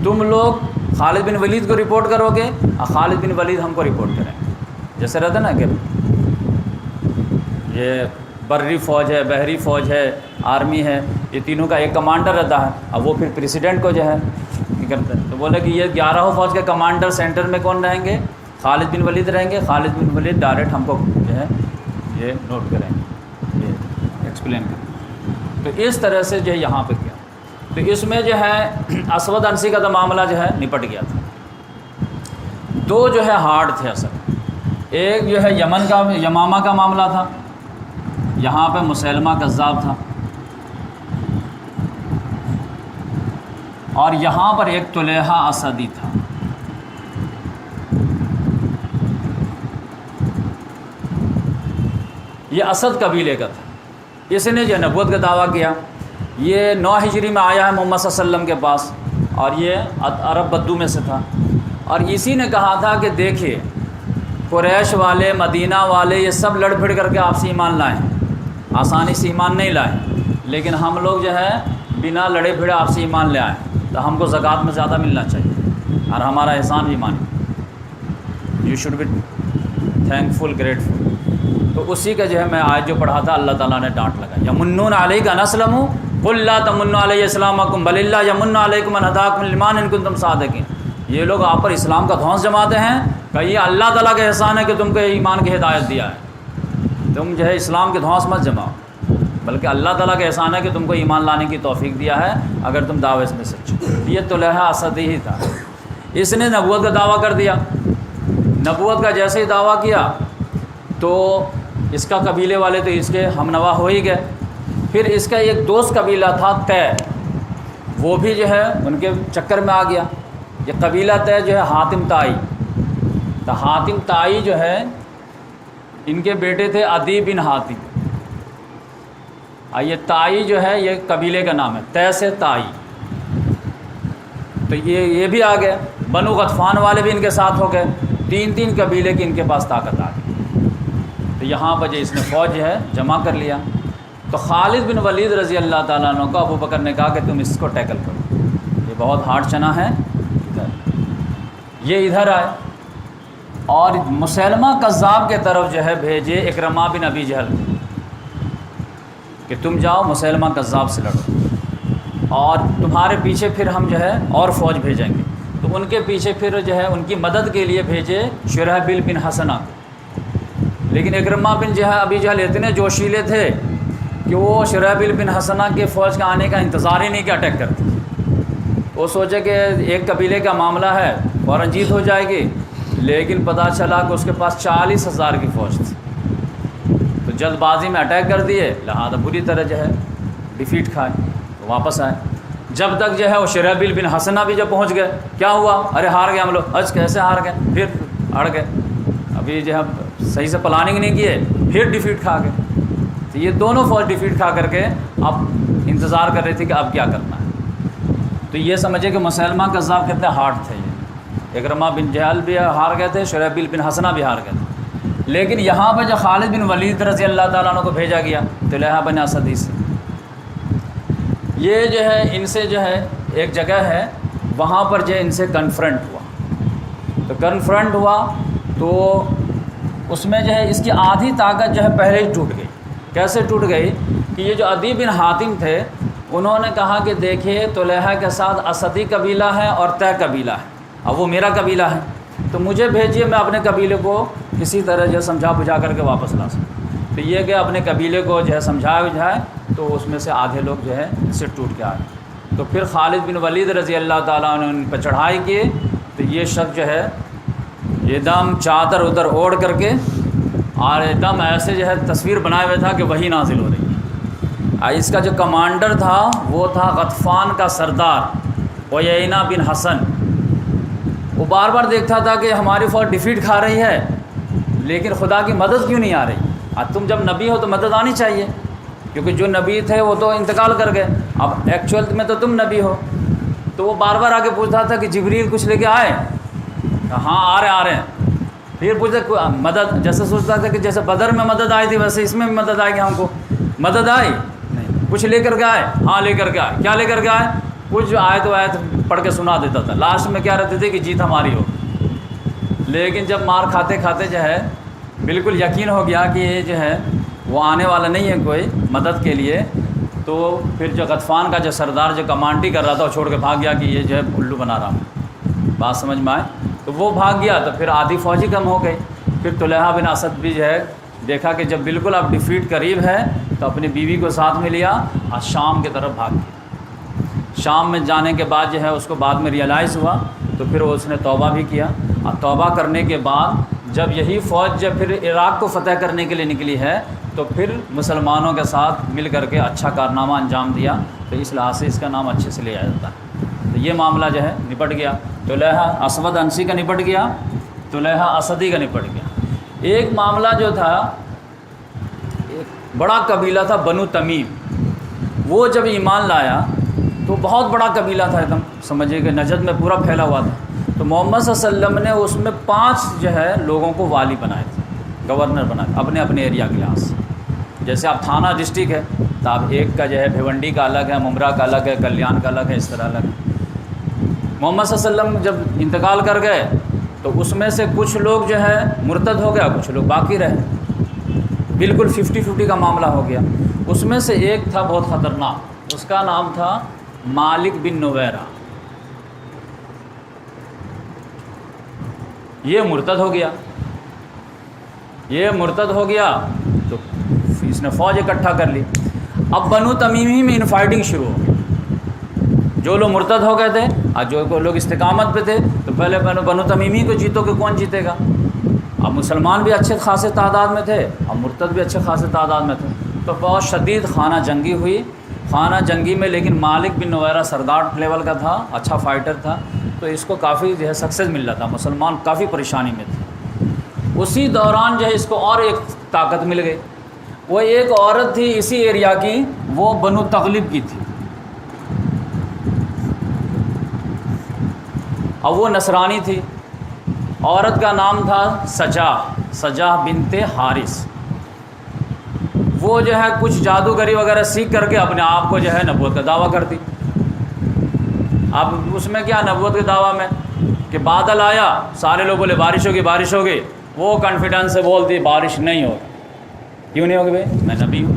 تم لوگ خالد بن ولید کو رپورٹ کرو گے اور خالد بن ولید ہم کو رپورٹ کریں گے. جیسے رہتا نا کہ یہ بری فوج ہے، بحری فوج ہے، آرمی ہے، یہ تینوں کا ایک کمانڈر رہتا ہے. اب وہ پھر پریسیڈنٹ کو جو ہے کرتا ہے. تو بولے کہ یہ 11 فوج کے کمانڈر سینٹر میں کون رہیں گے؟ خالد بن ولید رہیں گے. خالد بن ولید ڈائریکٹ ہم کو جو ہے یہ نوٹ کریں گے، یہ ایکسپلین کریں گے. تو اس طرح سے جو ہے یہاں پہ کیا. تو اس میں جو ہے اسود انسی کا تو معاملہ جو ہے نپٹ گیا تھا. 2 جو ہے ہارڈ تھے اصل. ایک جو ہے یمن کا یمامہ کا معاملہ تھا، یہاں پہ مسیلمہ کذاب تھا. اور یہاں پر ایک طلیحہ اسدی تھا. یہ اسد قبیلے کا تھا. اس نے جو نبوت کا دعویٰ کیا. یہ 9 ہجری میں آیا ہے محمد صلی اللہ علیہ وسلم کے پاس، اور یہ عرب بدو میں سے تھا. اور اسی نے کہا تھا کہ دیکھیے قریش والے، مدینہ والے، یہ سب لڑ بھڑ کر کے آپ سے ایمان لائیں، آسانی سے ایمان نہیں لائیں، لیکن ہم لوگ جو ہے بنا لڑے بھڑے آپ سے ایمان لے آئیں، تو ہم کو زکوٰۃ میں زیادہ ملنا چاہیے اور ہمارا احسان بھی مانیں. You should be thankful, grateful. تو اسی کا جو ہے میں آیت جو پڑھا تھا، اللہ تعالیٰ نے ڈانٹ لگا. یمنون علیک ان اسلموا قل لا تمنوا علی اسلامکم بل اللہ یمن علیکم ان ہداکم للایمان ان کنتم صادقین. یہ لوگ آپ پر اسلام کا دھونس جماتے ہیں کہ یہ اللہ تعالیٰ کا احسان ہے کہ تم کو ایمان کی ہدایت دیا ہے. تم جو ہے اسلام کے دھونس مت جماؤ، بلکہ اللہ تعالیٰ کا احسان ہے کہ تم کو ایمان لانے کی توفیق دیا ہے اگر تم دعوے میں سچے. یہ طلیحہ اسدی ہی تھا. اس نے نبوت کا دعویٰ کر دیا. نبوت کا جیسے ہی دعویٰ کیا تو اس کا قبیلے والے تو اس کے ہم نوا ہو ہی گئے. پھر اس کا ایک دوست قبیلہ تھا طے، وہ بھی جو ہے ان کے چکر میں آ گیا. یہ قبیلہ طے جو ہے حاتم طائی. تو حاتم طائی جو ہے ان کے بیٹے تھے عدی بن حاتم. یہ طائی جو ہے یہ قبیلے کا نام ہے، طے سے طائی. تو یہ بھی آ گئے. بنو غطفان والے بھی ان کے ساتھ ہو گئے. 3 قبیلے کی ان کے پاس طاقت آ گئی. تو یہاں پر جو اس نے فوج جو ہے جمع کر لیا. تو خالد بن ولید رضی اللہ تعالیٰ عنہ کو ابو بکر نے کہا کہ تم اس کو ٹیکل کرو، یہ بہت ہارڈ چنا ہے. یہ ادھر آئے اور مسیلمہ کذاب کے طرف جو ہے بھیجے اکرمہ بن ابی جہل کہ تم جاؤ مسیلمہ کذاب سے لڑو. اور تمہارے پیچھے پھر ہم جو ہے اور فوج بھیجیں گے. تو ان کے پیچھے پھر جو ہے ان کی مدد کے لیے بھیجے شرحبیل بن حسنہ کو. لیکن اکرمہ بن ابی جہل اتنے جوشیلے تھے کہ وہ شرحبیل بن حسنہ کے فوج کا آنے کا انتظار ہی نہیں کہ اٹیک کرتے. وہ سوچے کہ ایک قبیلے کا معاملہ ہے فوراً جیت ہو جائے گی، لیکن پتہ چلا کہ اس کے پاس 40,000 کی فوج تھی. تو جلد بازی میں اٹیک کر دیے، لہذا بری طرح جو ہے ڈیفیٹ کھائے. تو واپس آئے. جب تک جو ہے وہ شرحبیل بن حسنہ بھی جب پہنچ گئے، کیا ہوا؟ ارے ہار گئے ہم لوگ. کیسے ہار گئے؟ پھر اڑ گئے. ابھی جو ہے صحیح سے پلاننگ نہیں کیے، پھر ڈیفیٹ کھا گئے. تو یہ دونوں فوج ڈیفیٹ کھا کر کے اب انتظار کر رہی تھی کہ اب کیا کرنا ہے. تو یہ سمجھے کہ مسلمہ کذاب کتنے ہارڈ تھے. یہ اکرمہ بن جہل بھی ہار گئے تھے، شرحبیل بن حسنہ بھی ہار گئے تھے. لیکن یہاں پہ جو خالد بن ولید رضی اللہ تعالیٰ عنہ کو بھیجا گیا طلحہ بن اسد سے، یہ جو ہے ان سے جو ہے ایک جگہ ہے وہاں پر جو ہے ان سے کنفرنٹ ہوا. تو کنفرنٹ ہوا تو اس میں جو ہے اس کی آدھی طاقت جو ہے پہلے ہی ٹوٹ گئی. کیسے ٹوٹ گئی کہ یہ جو عدی بن حاتم تھے انہوں نے کہا کہ دیکھیے طلحہ کے ساتھ اسدی قبیلہ ہے اور طے قبیلہ ہے، اب وہ میرا قبیلہ ہے، تو مجھے بھیجیے میں اپنے قبیلے کو کسی طرح جو سمجھا بجھا کر کے واپس لا سکوں. تو یہ کہ اپنے قبیلے کو جو ہے سمجھا بجھائے تو اس میں سے آدھے لوگ جو ہے اس سے ٹوٹ کے آئے. تو پھر خالد بن ولید رضی اللہ تعالیٰ عنہ نے ان پہ چڑھائی کی. تو یہ شخص جو ہے یہ دم چادر ادھر اوڑھ کر کے اور ایک دم ایسے جو ہے تصویر بنائے ہوئے تھا کہ وہی نازل ہو رہی ہے. اس کا جو کمانڈر تھا وہ تھا غطفان کا سردار عیینہ بن حسن. وہ بار بار دیکھتا تھا کہ ہماری فوج ڈیفیٹ کھا رہی ہے لیکن خدا کی مدد کیوں نہیں آ رہی. تم جب نبی ہو تو مدد آنی چاہیے، کیونکہ جو نبی تھے وہ تو انتقال کر گئے، اب ایکچوئل میں تو تم نبی ہو. تو وہ بار بار آگے پوچھتا تھا کہ جبریل کچھ لے کے آئے؟ ہاں آ رہے ہیں. پھر پوچھتا مدد، جیسے سوچتا تھا کہ جیسے بدر میں مدد آئی تھی ویسے اس میں بھی مدد آئے گی ہم کو. مدد آئی نہیں. کچھ لے کر کے آئے؟ ہاں لے کر کے آئے. کیا لے کر کے آئے؟ کچھ آئے تو پڑھ کے سنا دیتا تھا. لاسٹ میں کیا رہتے تھے کہ جیت ہماری ہو. لیکن جب مار کھاتے کھاتے جو ہے بالکل یقین ہو گیا کہ یہ جو ہے وہ آنے والا نہیں ہے کوئی مدد کے لیے، تو پھر جو غطفان کا جو سردار جو کمانڈی کر رہا تھا وہ چھوڑ کے بھاگ گیا کہ یہ جو ہے الو بنا رہا ہوں. بات سمجھ میں آئے؟ تو وہ بھاگ گیا. تو پھر آدھی فوجی کم ہو گئی. پھر طلحہ بن اسد بھی جو ہے دیکھا کہ جب بالکل اب ڈیفیٹ قریب ہے تو اپنی بیوی کو ساتھ میں لیا اور شام کی طرف بھاگ گیا. شام میں جانے کے بعد جو ہے اس کو بعد میں ریئلائز ہوا تو پھر اس نے توبہ بھی کیا. اور توبہ کرنے کے بعد جب یہی فوج جب پھر عراق کو فتح کرنے کے لیے نکلی ہے تو پھر مسلمانوں کے ساتھ مل کر کے اچھا کارنامہ انجام دیا. تو اس لحاظ سے اس کا نام اچھے سے لیا جاتا ہے. تو یہ معاملہ جو ہے نپٹ گیا. طلحہ اسود انسی کا نپٹ گیا، طلحہ اسدی کا نپٹ گیا. ایک معاملہ جو تھا، ایک بڑا قبیلہ تھا بنو تمیم. وہ جب ایمان لایا تو بہت بڑا قبیلہ تھا، ایک دم سمجھیے کہ نجد میں پورا پھیلا ہوا تھا. تو محمد صلی اللہ علیہ وسلم نے اس میں 5 جو ہے لوگوں کو والی بنائے تھے، گورنر بنائے اپنے اپنے ایریا کے لحاظ سے. جیسے آپ تھانہ ڈسٹرکٹ ہے تو آپ ایک کا جو ہے بھیونڈی کا الگ ہے، ممبرا کا الگ ہے، کلیان کا الگ ہے، اس طرح الگ ہے. محمد صلی اللہ علیہ وسلم جب انتقال کر گئے تو اس میں سے کچھ لوگ جو ہے مرتد ہو گیا، کچھ لوگ باقی رہے. بالکل 50-50 کا معاملہ ہو گیا. اس میں سے ایک تھا بہت خطرناک، اس کا نام تھا مالک بن نویرہ. یہ مرتد ہو گیا. یہ مرتد ہو گیا تو اس نے فوج اکٹھا کر لی. اب بنو تمیمی میں انفائٹنگ شروع ہو گئی. جو لوگ مرتد ہو گئے تھے اور جو لوگ استقامت پہ تھے تو پہلے بنو تمیمی کو جیتو کہ کون جیتے گا. اب مسلمان بھی اچھے خاصے تعداد میں تھے اور مرتد بھی اچھے خاصے تعداد میں تھے. تو بہت شدید خانہ جنگی ہوئی. خانہ جنگی میں لیکن مالک بن نویرہ سردار لیول کا تھا، اچھا فائٹر تھا، تو اس کو کافی جو ہے سکسیز مل رہا تھا. مسلمان کافی پریشانی میں تھے. اسی دوران جو ہے اس کو اور ایک طاقت مل گئی. وہ ایک عورت تھی اسی ایریا کی، وہ بنو تغلب کی تھی اور وہ نصرانی تھی. عورت کا نام تھا سجاہ بنت حارث. وہ جو ہے کچھ جادوگری وغیرہ سیکھ کر کے اپنے آپ کو جو ہے نبوت کا دعویٰ کرتی. اب اس میں کیا نبوت کے دعویٰ میں کہ بادل آیا، سارے لوگ بولے بارش ہوگی بارش ہوگی، وہ کانفیڈنس سے بولتی بارش نہیں ہوگی. کیوں نہیں ہوگی بھائی؟ میں نبی ہوں،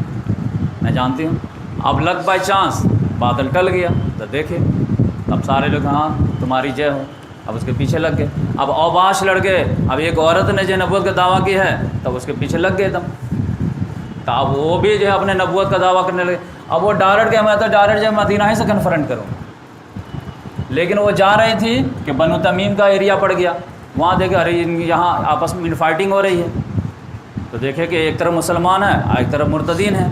میں جانتی ہوں. اب لک بائی چانس بادل ٹل گیا تو دیکھے، اب سارے لوگ ہاں تمہاری جے ہو، اب اس کے پیچھے لگ گئے۔ اب اوباش لڑ گئے، اب ایک عورت نے جو نبوت کا دعویٰ کی ہے تب اس کے پیچھے لگ گئے دم، تو اب وہ بھی جو ہے اپنے نبوت کا دعویٰ کرنے لگے۔ اب وہ ڈائریکٹ کہ میں تو ڈائریکٹ جو مدینہ ہی سے کنفرنٹ کروں، لیکن وہ جا رہی تھی کہ بنو تمیم کا ایریا پڑ گیا، وہاں دیکھے ارے یہاں آپس میں فائٹنگ ہو رہی ہے، تو دیکھے کہ ایک طرف مسلمان ہے ایک طرف مرتدین ہے،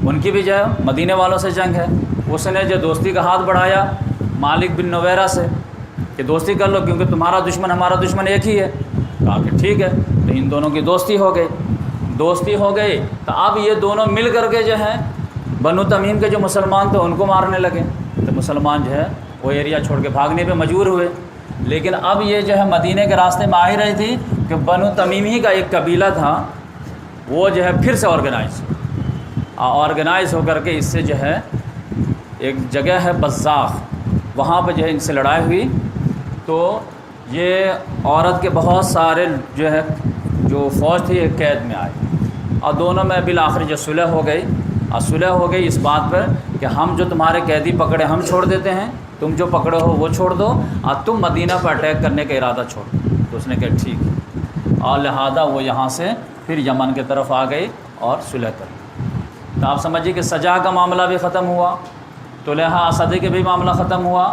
ان کی بھی جو ہے مدینے والوں سے جنگ ہے۔ اس نے جو دوستی کا ہاتھ بڑھایا مالک بن نویرہ سے کہ دوستی کر لو کیونکہ تمہارا دشمن ہمارا دشمن ایک ہی ہے، کہا کہ ٹھیک ہے، تو ان دونوں کی دوستی ہو گئی۔ تو اب یہ دونوں مل کر کے جو ہے بنو تمیم کے جو مسلمان تھے ان کو مارنے لگے، تو مسلمان جو ہے وہ ایریا چھوڑ کے بھاگنے پہ مجبور ہوئے۔ لیکن اب یہ جو ہے مدینے کے راستے میں آ ہی رہی تھی کہ بنو تمیمی کا ایک قبیلہ تھا، وہ جو ہے پھر سے آرگنائز ہو کر کے اس سے جو ہے ایک جگہ ہے بزاخ، وہاں پہ جو ہے ان سے لڑائی ہوئی، تو یہ عورت کے بہت سارے جو فوج تھی ایک قید میں آئی، اور دونوں میں بالآخر جو صلح ہو گئی اس بات پر کہ ہم جو تمہارے قیدی پکڑے ہم چھوڑ دیتے ہیں، تم جو پکڑے ہو وہ چھوڑ دو، اور تم مدینہ پر اٹیک کرنے کا ارادہ چھوڑ دو۔ تو اس نے کہا ٹھیک ہے، اور لہذا وہ یہاں سے پھر یمن کی طرف آ گئی اور صلح کر لی۔ تو آپ سمجھیے کہ سجا کا معاملہ بھی ختم ہوا، طلحہ اسدی کا بھی معاملہ ختم ہوا،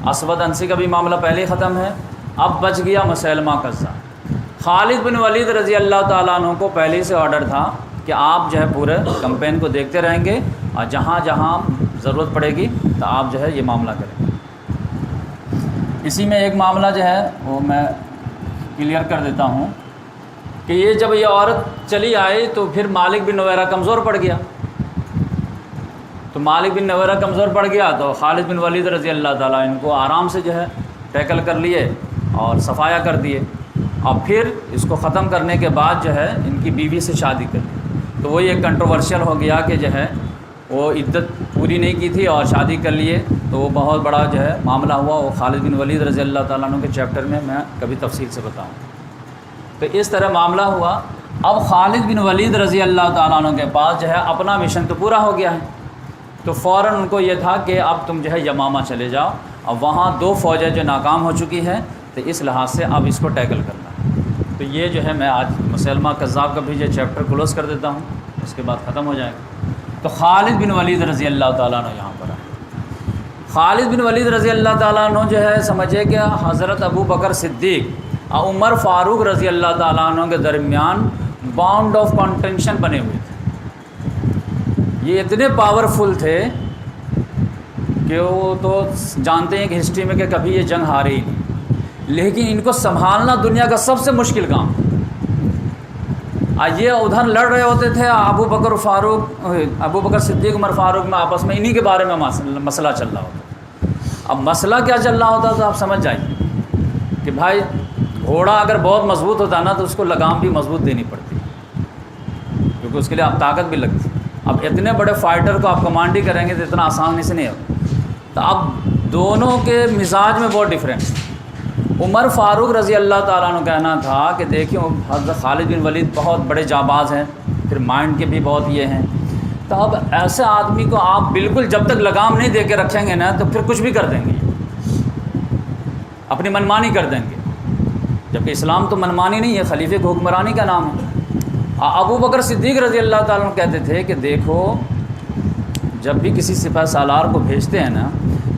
اسود انسی کا بھی معاملہ پہلے ہی ختم ہے، اب بچ گیا مسیلمہ کذاب۔ خالد بن ولید رضی اللہ تعالیٰ عنہ کو پہلے ہی سے آرڈر تھا کہ آپ جو ہے پورے کمپین کو دیکھتے رہیں گے، اور جہاں جہاں ضرورت پڑے گی تو آپ جو ہے یہ معاملہ کریں گے۔ اسی میں ایک معاملہ جو ہے وہ میں کلیئر کر دیتا ہوں کہ یہ جب یہ عورت چلی آئی تو پھر مالک بن نویرہ کمزور پڑ گیا، تو خالد بن ولید رضی اللہ تعالیٰ ان کو آرام سے جو ہے ٹیکل کر لیے اور صفایا کر دیے، اور پھر اس کو ختم کرنے کے بعد جو ہے ان کی بیوی سے شادی کر لی۔ تو وہی ایک کنٹروورشل ہو گیا کہ جو ہے وہ عدت پوری نہیں کی تھی اور شادی کر لیے، تو وہ بہت بڑا جو ہے معاملہ ہوا، وہ خالد بن ولید رضی اللہ تعالیٰ عنہ کے چیپٹر میں کبھی تفصیل سے بتاؤں۔ تو اس طرح معاملہ ہوا۔ اب خالد بن ولید رضی اللہ تعالیٰ عنہ کے پاس جو ہے اپنا مشن تو پورا ہو گیا ہے، تو فوراً ان کو یہ تھا کہ اب تم جو ہے یمامہ چلے جاؤ، اب وہاں 2 فوجیں جو ناکام ہو چکی ہے، تو اس لحاظ سے اب اس کو ٹیکل کرنا ہے۔ تو یہ جو ہے میں آج مسیلمہ کذاب کا بھی جو چیپٹر کلوز کر دیتا ہوں، اس کے بعد ختم ہو جائے گا۔ تو خالد بن ولید رضی اللہ تعالیٰ عنہ یہاں پر آئے۔ خالد بن ولید رضی اللہ تعالیٰ عنہ جو ہے سمجھے کہ حضرت ابو بکر صدیق اور عمر فاروق رضی اللہ تعالیٰ عنہ کے درمیان باؤنڈ آف کنٹینشن بنے ہوئے تھے۔ یہ اتنے پاورفل تھے کہ وہ تو جانتے ہیں کہ ہسٹری میں کہ کبھی یہ جنگ ہارے ہی نہیں، لیکن ان کو سنبھالنا دنیا کا سب سے مشکل کام۔ آج یہ ادھر لڑ رہے ہوتے تھے، ابو بکر صدیق عمر فاروق میں آپس میں انہی کے بارے میں مسئلہ چل رہا ہوتا۔ اب مسئلہ کیا چل رہا ہوتا تو آپ سمجھ جائیے کہ بھائی گھوڑا اگر بہت مضبوط ہوتا نا تو اس کو لگام بھی مضبوط دینی پڑتی، کیونکہ اس کے لیے اب طاقت بھی لگتی۔ اب اتنے بڑے فائٹر کو آپ کمانڈ ہی کریں گے تو اتنا آسانی سے نہیں ہوتا۔ تو اب دونوں کے مزاج میں بہت ڈفرینٹ۔ عمر فاروق رضی اللہ تعالیٰ عنہ کہنا تھا کہ دیکھیں حضرت خالد بن ولید بہت بڑے جانباز ہیں، پھر مائنڈ کے بھی بہت یہ ہیں، تو اب ایسے آدمی کو آپ بالکل جب تک لگام نہیں دے کے رکھیں گے نا تو پھر کچھ بھی کر دیں گے، اپنی منمانی کر دیں گے، جبکہ اسلام تو منمانی نہیں ہے، خلیفہ کی حکمرانی کا نام ہے۔ ابو بکر صدیق رضی اللہ تعالیٰ عنہ کہتے تھے کہ دیکھو جب بھی کسی سپہ سالار کو بھیجتے ہیں نا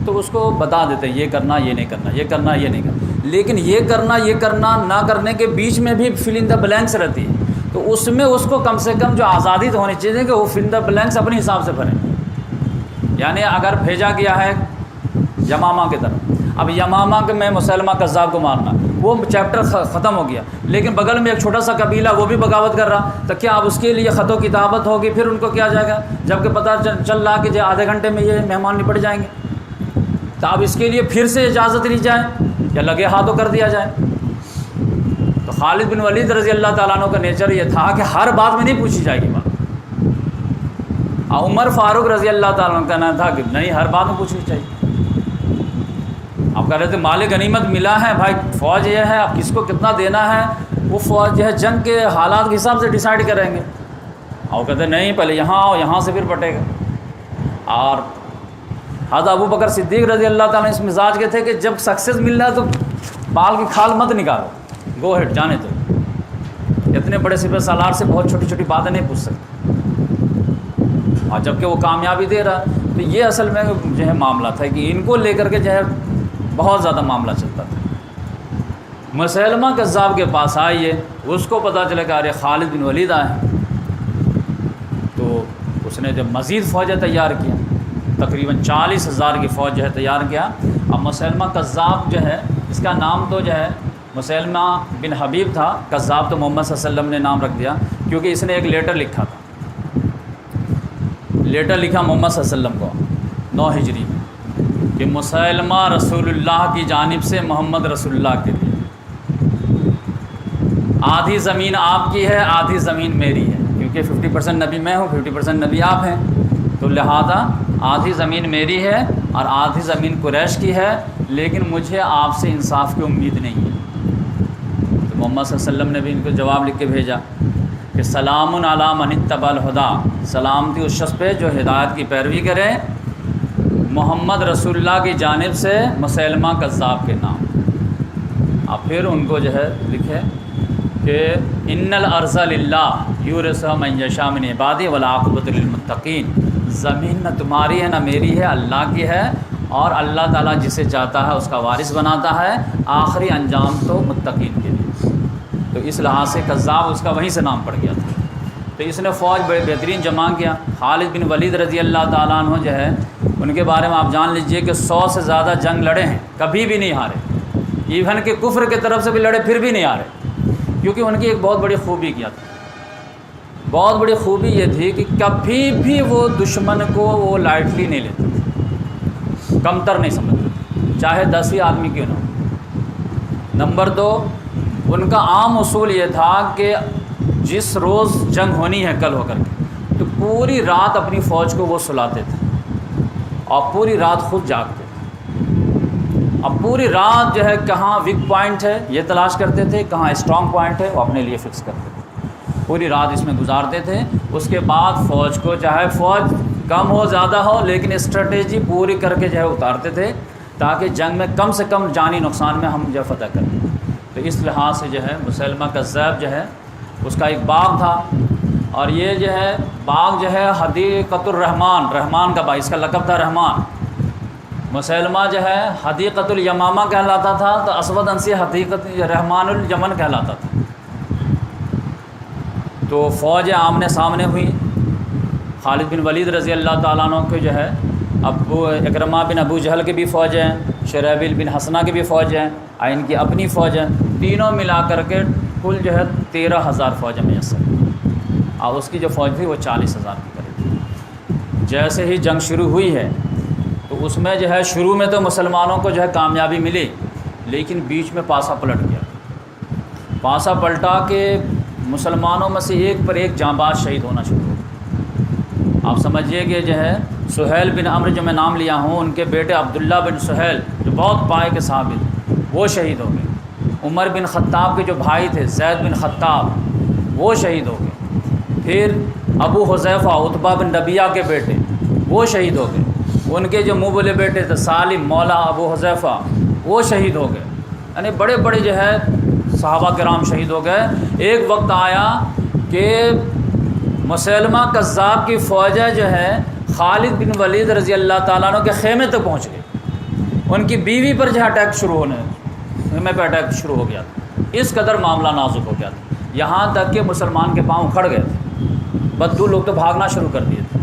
تو اس کو بتا دیتے ہیں یہ کرنا یہ نہیں کرنا، یہ کرنا یہ نہیں کرنا، لیکن یہ کرنا نہ کرنے کے بیچ میں بھی فل ان دا بلینکس رہتی ہے، تو اس میں اس کو کم سے کم جو آزادی تو ہونی چاہیے کہ وہ فل ان دا بلینکس اپنے حساب سے بھریں۔ یعنی اگر بھیجا گیا ہے یمامہ کی طرف، اب یمامہ کے میں مسیلمہ کذاب کو مارنا، وہ چیپٹر ختم ہو گیا، لیکن بغل میں ایک چھوٹا سا قبیلہ وہ بھی بغاوت کر رہا، تو کیا اب اس کے لیے خط و کتابت ہوگی، پھر ان کو کیا جائے گا، جبکہ پتہ چل رہا کہ آدھے گھنٹے میں یہ مہمان نپٹ جائیں گے، تو اب اس کے لیے پھر سے اجازت لی جائے یا لگے ہاتھوں کر دیا جائے۔ تو خالد بن ولید رضی اللہ تعالیٰ عنہ کا نیچر یہ تھا کہ ہر بات میں نہیں پوچھی جائے گی بات۔ عمر فاروق رضی اللہ تعالیٰ عنہ کا کہنا تھا کہ نہیں، ہر بات میں پوچھنی چاہیے۔ آپ کہہ رہے تھے مال غنیمت ملا ہے بھائی، فوج یہ ہے، اب کس کو کتنا دینا ہے وہ فوج جو ہے جنگ کے حالات کے حساب سے ڈیسائیڈ کریں گے، اور وہ کہتے ہیں نہیں پہلے یہاں آؤ، یہاں سے پھر پٹے گا۔ اور حضرت ابو بکر صدیق رضی اللہ تعالیٰ اس مزاج کے تھے کہ جب سکسیز مل رہا ہے تو بال کی کھال مت نکالو، گو ہیڈ جانے دو، اتنے بڑے سپہ سالار سے بہت چھوٹی چھوٹی باتیں نہیں پوچھ سکتے، اور جب کہ وہ کامیابی دے رہا. تو یہ اصل میں جو ہے معاملہ تھا کہ ان کو لے کر کے جو ہے بہت زیادہ معاملہ چلتا تھا. مسیلمہ کذاب کے پاس آئیے، اس کو پتہ چلا کہ ارے خالد بن ولید آئے ہیں، تو اس نے جب مزید فوجیں تیار کیا، تقریباً 40,000 کی فوج جو ہے تیار کیا. اب مسیلمہ کذاب جو ہے اس کا نام تو جو ہے مسیلمہ بن حبیب تھا، کذاب تو محمد صلی اللہ علیہ وسلم نے نام رکھ دیا، کیونکہ اس نے ایک لیٹر لکھا تھا، لیٹر لکھا محمد صلی اللہ علیہ وسلم کو 9 ہجری میں کہ مسیلمہ رسول اللہ کی جانب سے محمد رسول اللہ کے لیے، آدھی زمین آپ کی ہے آدھی زمین میری ہے، کیونکہ 50% نبی میں ہوں 50% نبی آپ ہیں، تو لہذا آدھی زمین میری ہے اور آدھی زمین قریش کی ہے، لیکن مجھے آپ سے انصاف کی امید نہیں ہے. تو محمد صلی اللہ علیہ وسلم نے بھی ان کو جواب لکھ کے بھیجا کہ سلام علی من اتبع الہدی، سلامتی اس شخص پہ جو ہدایت کی پیروی کرے، محمد رسول اللہ کی جانب سے مسیلمہ کذاب کے نام. اب پھر ان کو جو ہے لکھے کہ ان الارض للہ یورثها من یشاء من عبادہ والعاقبۃ للمتقین، زمین نہ تمہاری ہے نہ میری ہے، اللہ کی ہے، اور اللہ تعالیٰ جسے چاہتا ہے اس کا وارث بناتا ہے، آخری انجام تو متقین کے لیے. تو اس لحاظ سے کذاب اس کا وہیں سے نام پڑ گیا تھا. تو اس نے فوج بڑے بہترین جمع کیا. خالد بن ولید رضی اللہ تعالیٰ عنہ جو ہے ان کے بارے میں آپ جان لیجئے کہ 100 سے زیادہ جنگ لڑے ہیں، کبھی بھی نہیں ہارے، ایون کہ کفر کی طرف سے بھی لڑے پھر بھی نہیں ہارے، کیونکہ ان کی ایک بہت بڑی خوبی کیا تھی. بہت بڑی خوبی یہ تھی کہ کبھی بھی وہ دشمن کو وہ لائٹلی نہیں لیتے تھے، کمتر نہیں سمجھتے، چاہے 10 ہی آدمی کیوں نہ ہو. نمبر 2، ان کا عام اصول یہ تھا کہ جس روز جنگ ہونی ہے کل ہو کر کے، تو پوری رات اپنی فوج کو وہ سلاتے تھے اور پوری رات خود جاگتے تھے. اب پوری رات جو ہے کہاں ویک پوائنٹ ہے یہ تلاش کرتے تھے، کہاں اسٹرانگ پوائنٹ ہے وہ اپنے لیے فکس کرتے تھے، پوری رات اس میں گزارتے تھے. اس کے بعد فوج کو چاہے فوج کم ہو زیادہ ہو لیکن اسٹریٹجی پوری کر کے جو ہے اتارتے تھے تاکہ جنگ میں کم سے کم جانی نقصان میں ہم جو ہے فتح کریں. تو اس لحاظ سے جو ہے مسیلمہ کذاب جو ہے اس کا ایک باغ تھا، اور یہ جو ہے باغ جو ہے حدیقۃ الرحمان، رحمان کا باغ، اس کا لقب تھا رحمان. مسیلمہ جو ہے حدیقۃ الیمامہ کہلاتا تھا، تو اسود انسی حدیقۃ رحمان الیمن کہلاتا تھا. تو فوج آمنے سامنے ہوئی. خالد بن ولید رضی اللہ تعالیٰ عنہ کے جو ہے ابو اکرمہ بن ابو جہل کی بھی فوج ہیں، شریبیل بن حسنہ کی بھی فوج ہیں، اور ان کی اپنی فوج ہیں، تینوں ملا کر کے کل جو ہے 13,000 فوج میسر، اور اس کی جو فوج تھی وہ 40,000 کی قریب. جیسے ہی جنگ شروع ہوئی ہے تو اس میں جو ہے شروع میں تو مسلمانوں کو جو ہے کامیابی ملی، لیکن بیچ میں پاسا پلٹ گیا. پاسا پلٹا کہ مسلمانوں میں سے ایک پر ایک جانباز شہید ہونا شروع ہو. آپ سمجھیے کہ جو ہے سہیل بن عمرو جو میں نام لیا ہوں، ان کے بیٹے عبداللہ بن سہیل جو بہت پائے کے صحابی تھے وہ شہید ہو گئے. عمر بن خطاب کے جو بھائی تھے زید بن خطاب وہ شہید ہو گئے. پھر ابو حذیفہ عتبہ بن ربیعہ کے بیٹے وہ شہید ہو گئے. ان کے جو منہ بولے بیٹے تھے سالم مولا ابو حذیفہ وہ شہید ہو گئے. یعنی بڑے بڑے جو ہے صحابہ کرام شہید ہو گئے. ایک وقت آیا کہ مسیلمہ کذاب کی فوجیں جو ہے خالد بن ولید رضی اللہ تعالیٰ عنہ کے خیمے تک پہنچ گئے. ان کی بیوی پر جو ہے اٹیک شروع ہونے، خیمے پہ اٹیک شروع ہو گیا تھا. اس قدر معاملہ نازک ہو گیا تھا، یہاں تک کہ مسلمان کے پاؤں کھڑ گئے تھے. بدو لوگ تو بھاگنا شروع کر دیے تھے.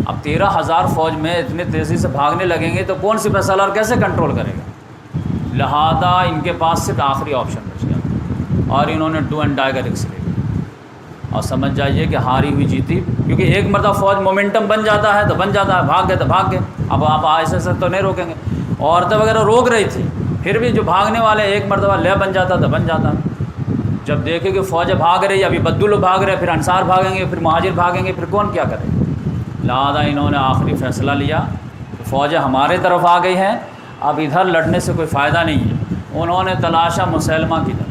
اب 13,000 فوج میں اتنی تیزی سے بھاگنے لگیں گے تو کون سی فیصلہ کیسے کنٹرول کرے گا؟ لہذا ان کے پاس صرف آخری آپشن بچ گیا اور انہوں نے ڈو اینڈ ڈائی کا رسک لے لیا. اور سمجھ جائیے کہ ہاری ہوئی جیتی، کیونکہ ایک مرتبہ فوج مومنٹم بن جاتا ہے تو بن جاتا ہے، بھاگ گئے تو بھاگ گئے. اب آپ ایسے تو نہیں روکیں گے. عورتیں وغیرہ روک رہی تھی، پھر بھی جو بھاگنے والے ایک مرتبہ لے بن جاتا تو بن جاتا. جب دیکھے کہ فوجیں بھاگ رہی، ابھی بدو لوگ بھاگ رہے، پھر انصار بھاگیں گے، پھر مہاجر بھاگیں گے، پھر کون کیا کرے؟ لہٰذا انہوں نے آخری فیصلہ لیا کہ فوجیں ہمارے طرف آ گئی ہیں، اب ادھر لڑنے سے کوئی فائدہ نہیں ہے. انہوں نے تلاشا مسیلمہ کی طرف.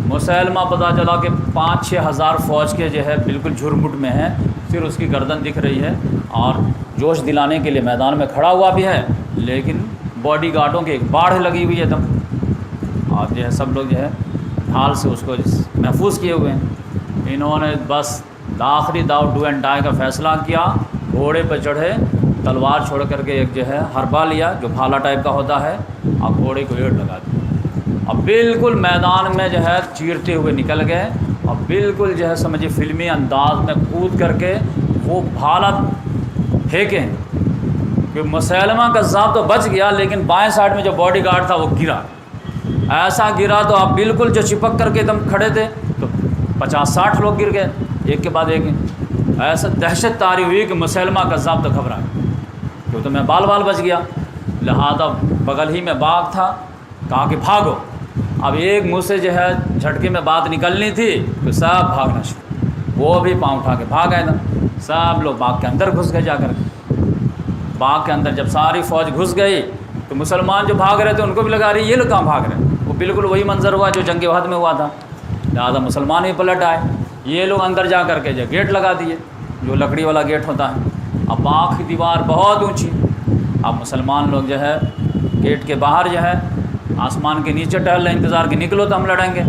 مسیلمہ پتہ چلا کہ 5-6 ہزار فوج کے جو ہے بالکل جھرمٹ میں ہیں، پھر اس کی گردن دکھ رہی ہے اور جوش دلانے کے لیے میدان میں کھڑا ہوا بھی ہے، لیکن باڈی گارڈوں کی ایک باڑھ لگی ہوئی ہے دم، اور جو ہے سب لوگ جو ہے ڈھال سے اس کو محفوظ کیے ہوئے ہیں۔ انہوں نے بس آخری داؤ ڈو اینڈ ڈائی کا فیصلہ کیا، گھوڑے پہ چڑھے، تلوار چھوڑ کر کے ایک جو ہے حربہ لیا جو بھالا ٹائپ کا ہوتا ہے، اور گھوڑے کو ایڑ لگا دیا، اور بالکل میدان میں جو ہے چیرتے ہوئے نکل گئے، اور بالکل جو ہے سمجھے فلمی انداز میں کود کر کے وہ بھالا پھینکے کہ مسیلمہ کذاب تو بچ گیا، لیکن بائیں سائڈ میں جو باڈی گارڈ تھا وہ گرا، ایسا گرا تو آپ بالکل جو چپک کر کے ایک دم کھڑے تھے تو 50-60 لوگ گر گئے ایک کے بعد ایک، ایسا دہشت طاری ہوئی کہ مسیلمہ کذاب تو گھبرا گیا، تو میں بال بچ گیا، لہذا بغل ہی میں باغ تھا، کہا کہ بھاگو۔ اب ایک منہ سے جو ہے جھٹکے میں بات نکلنی تھی تو سب بھاگنا شروع، وہ بھی پاؤں اٹھا کے بھاگ گئے نا، سب لوگ باغ کے اندر گھس گئے، جا کر کے باغ کے اندر جب ساری فوج گھس گئی تو مسلمان جو بھاگ رہے تھے ان کو بھی لگا رہی یہ لوگ کہاں بھاگ رہے ہیں، وہ بالکل وہی منظر ہوا جو جنگ احد میں ہوا تھا، لہٰذا مسلمان بھی پلٹ آئے، یہ لوگ اندر جا کر کے جو گیٹ لگا دیے جو لکڑی والا گیٹ ہوتا ہے، اب باغ کی دیوار بہت اونچی، اب مسلمان لوگ جو ہے گیٹ کے باہر جو ہے آسمان کے نیچے ٹہل رہے انتظار کہ نکلو تو ہم لڑیں گے،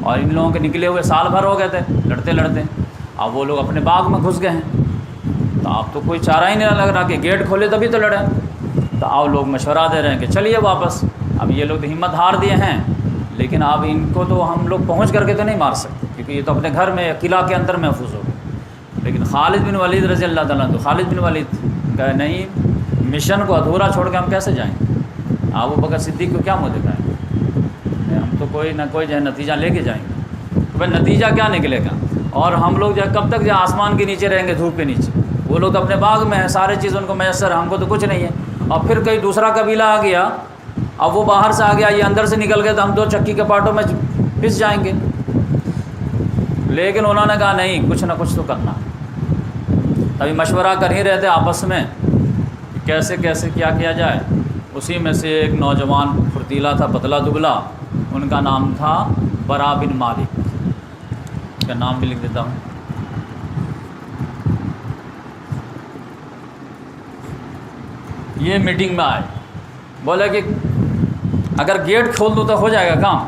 اور ان لوگوں کے نکلے ہوئے سال بھر ہو گئے تھے لڑتے لڑتے، اب وہ لوگ اپنے باغ میں گھس گئے ہیں، تو اب تو کوئی چارہ ہی نہیں لگ رہا کہ گیٹ کھولے تبھی تو لڑیں، تو اب لوگ مشورہ دے رہے ہیں کہ چلیے واپس، اب یہ لوگ تو ہمت ہار دیے ہیں، لیکن اب ان کو تو ہم لوگ پہنچ کر کے تو نہیں مار سکتے کیونکہ یہ تو اپنے گھر میں قلعہ کے اندر محفوظ ہو گئے، لیکن خالد بن ولید رضی اللہ تعالیٰ تو خالد بن ولید کہ نہیں مشن کو ادھورا چھوڑ کے ہم کیسے جائیں گے، ابو بکر صدیق کو کیا منہ دکھائیں گے، ہم تو کوئی نہ کوئی جو ہے نتیجہ لے کے جائیں گے، تو بھائی نتیجہ کیا نکلے گا، اور ہم لوگ جو ہے کب تک جو آسمان کے نیچے رہیں گے دھوپ کے نیچے، وہ لوگ اپنے باغ میں ہیں، سارے چیز ان کو میسر ہے، ہم کو تو کچھ نہیں ہے، اور پھر کئی دوسرا قبیلہ آ گیا، اب وہ باہر سے آ گیا یہ اندر سے نکل گئے تو ہم 2 چکی کے پاٹوں میں پھنس جائیں گے، لیکن انہوں نے کہا نہیں کچھ نہ کچھ تو کرنا، ابھی مشورہ کر ہی رہے تھے آپس میں کہ کیسے کیسے کیا جائے، اسی میں سے ایک نوجوان پھرتیلا تھا پتلا دبلا، ان کا نام تھا برا بن مالک، کا نام بھی لکھ دیتا ہوں، یہ میٹنگ میں آئے، بولے کہ اگر گیٹ کھول دوں تو ہو جائے گا کام،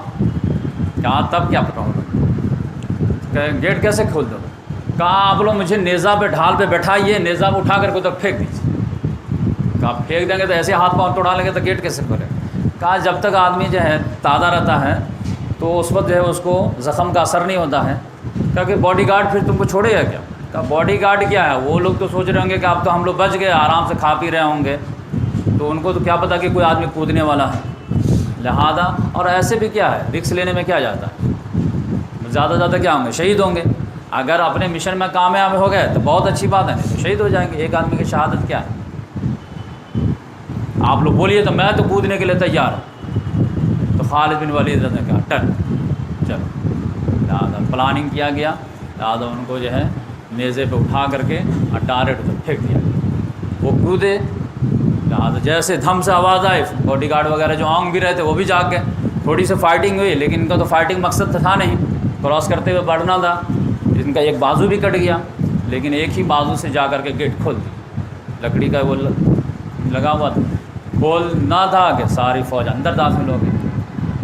کہا تب کیا پتا ہوگا، کہ گیٹ کیسے کھول دو، کہا آپ لوگ مجھے نیزہ پہ ڈھال پہ بیٹھائیے، نیزہ پہ اٹھا کر کے ادھر پھینک دیجیے، کہا پھینک دیں گے تو ایسے ہاتھ پاؤں توڑا لیں گے تو گیٹ کیسے کھولے، کہا جب تک آدمی جو ہے تازہ رہتا ہے تو اس وقت جو ہے اس کو زخم کا اثر نہیں ہوتا ہے، کہا کہ باڈی گارڈ پھر تم کو چھوڑے گا کیا، کہا باڈی گارڈ کیا ہے، وہ لوگ تو سوچ رہے ہوں گے کہ اب تو ہم لوگ بچ گئے آرام سے کھا پی رہے ہوں گے، تو ان کو تو کیا پتہ کہ کوئی آدمی کودنے والا ہے، لہذا اور ایسے بھی کیا ہے رکس لینے میں کیا جاتا ہے، زیادہ زیادہ کیا ہوں گے شہید ہوں گے، اگر اپنے مشن میں کامیاب ہو گئے تو بہت اچھی بات ہے، نہیں تو شہید ہو جائیں گے، ایک آدمی کی شہادت کیا ہے، آپ لوگ بولیے تو میں تو کودنے کے لیے تیار ہوں، تو خالد بن ولید نے کہا ٹن چلو، لہٰذا پلاننگ کیا گیا، لہٰذا ان کو جو ہے نیزے پہ اٹھا کر کے اور ڈائریکٹ ادھر پھینک دیا گیا، وہ کودے، لہٰذا جیسے دھم سے آواز آئی باڈی گارڈ وغیرہ جو آنگ بھی رہے تھے وہ بھی جاگ گئے، تھوڑی سی فائٹنگ ہوئی لیکن ان کا تو فائٹنگ مقصد تھا نہیں، کراس کرتے ہوئے بڑھنا تھا، ان کا ایک بازو بھی کٹ گیا، لیکن ایک ہی بازو سے جا کر کے گیٹ کھول دی، لکڑی کا وہ لگا ہوا تھا، کھولنا تھا کہ ساری فوج اندر داخل ہو گئی،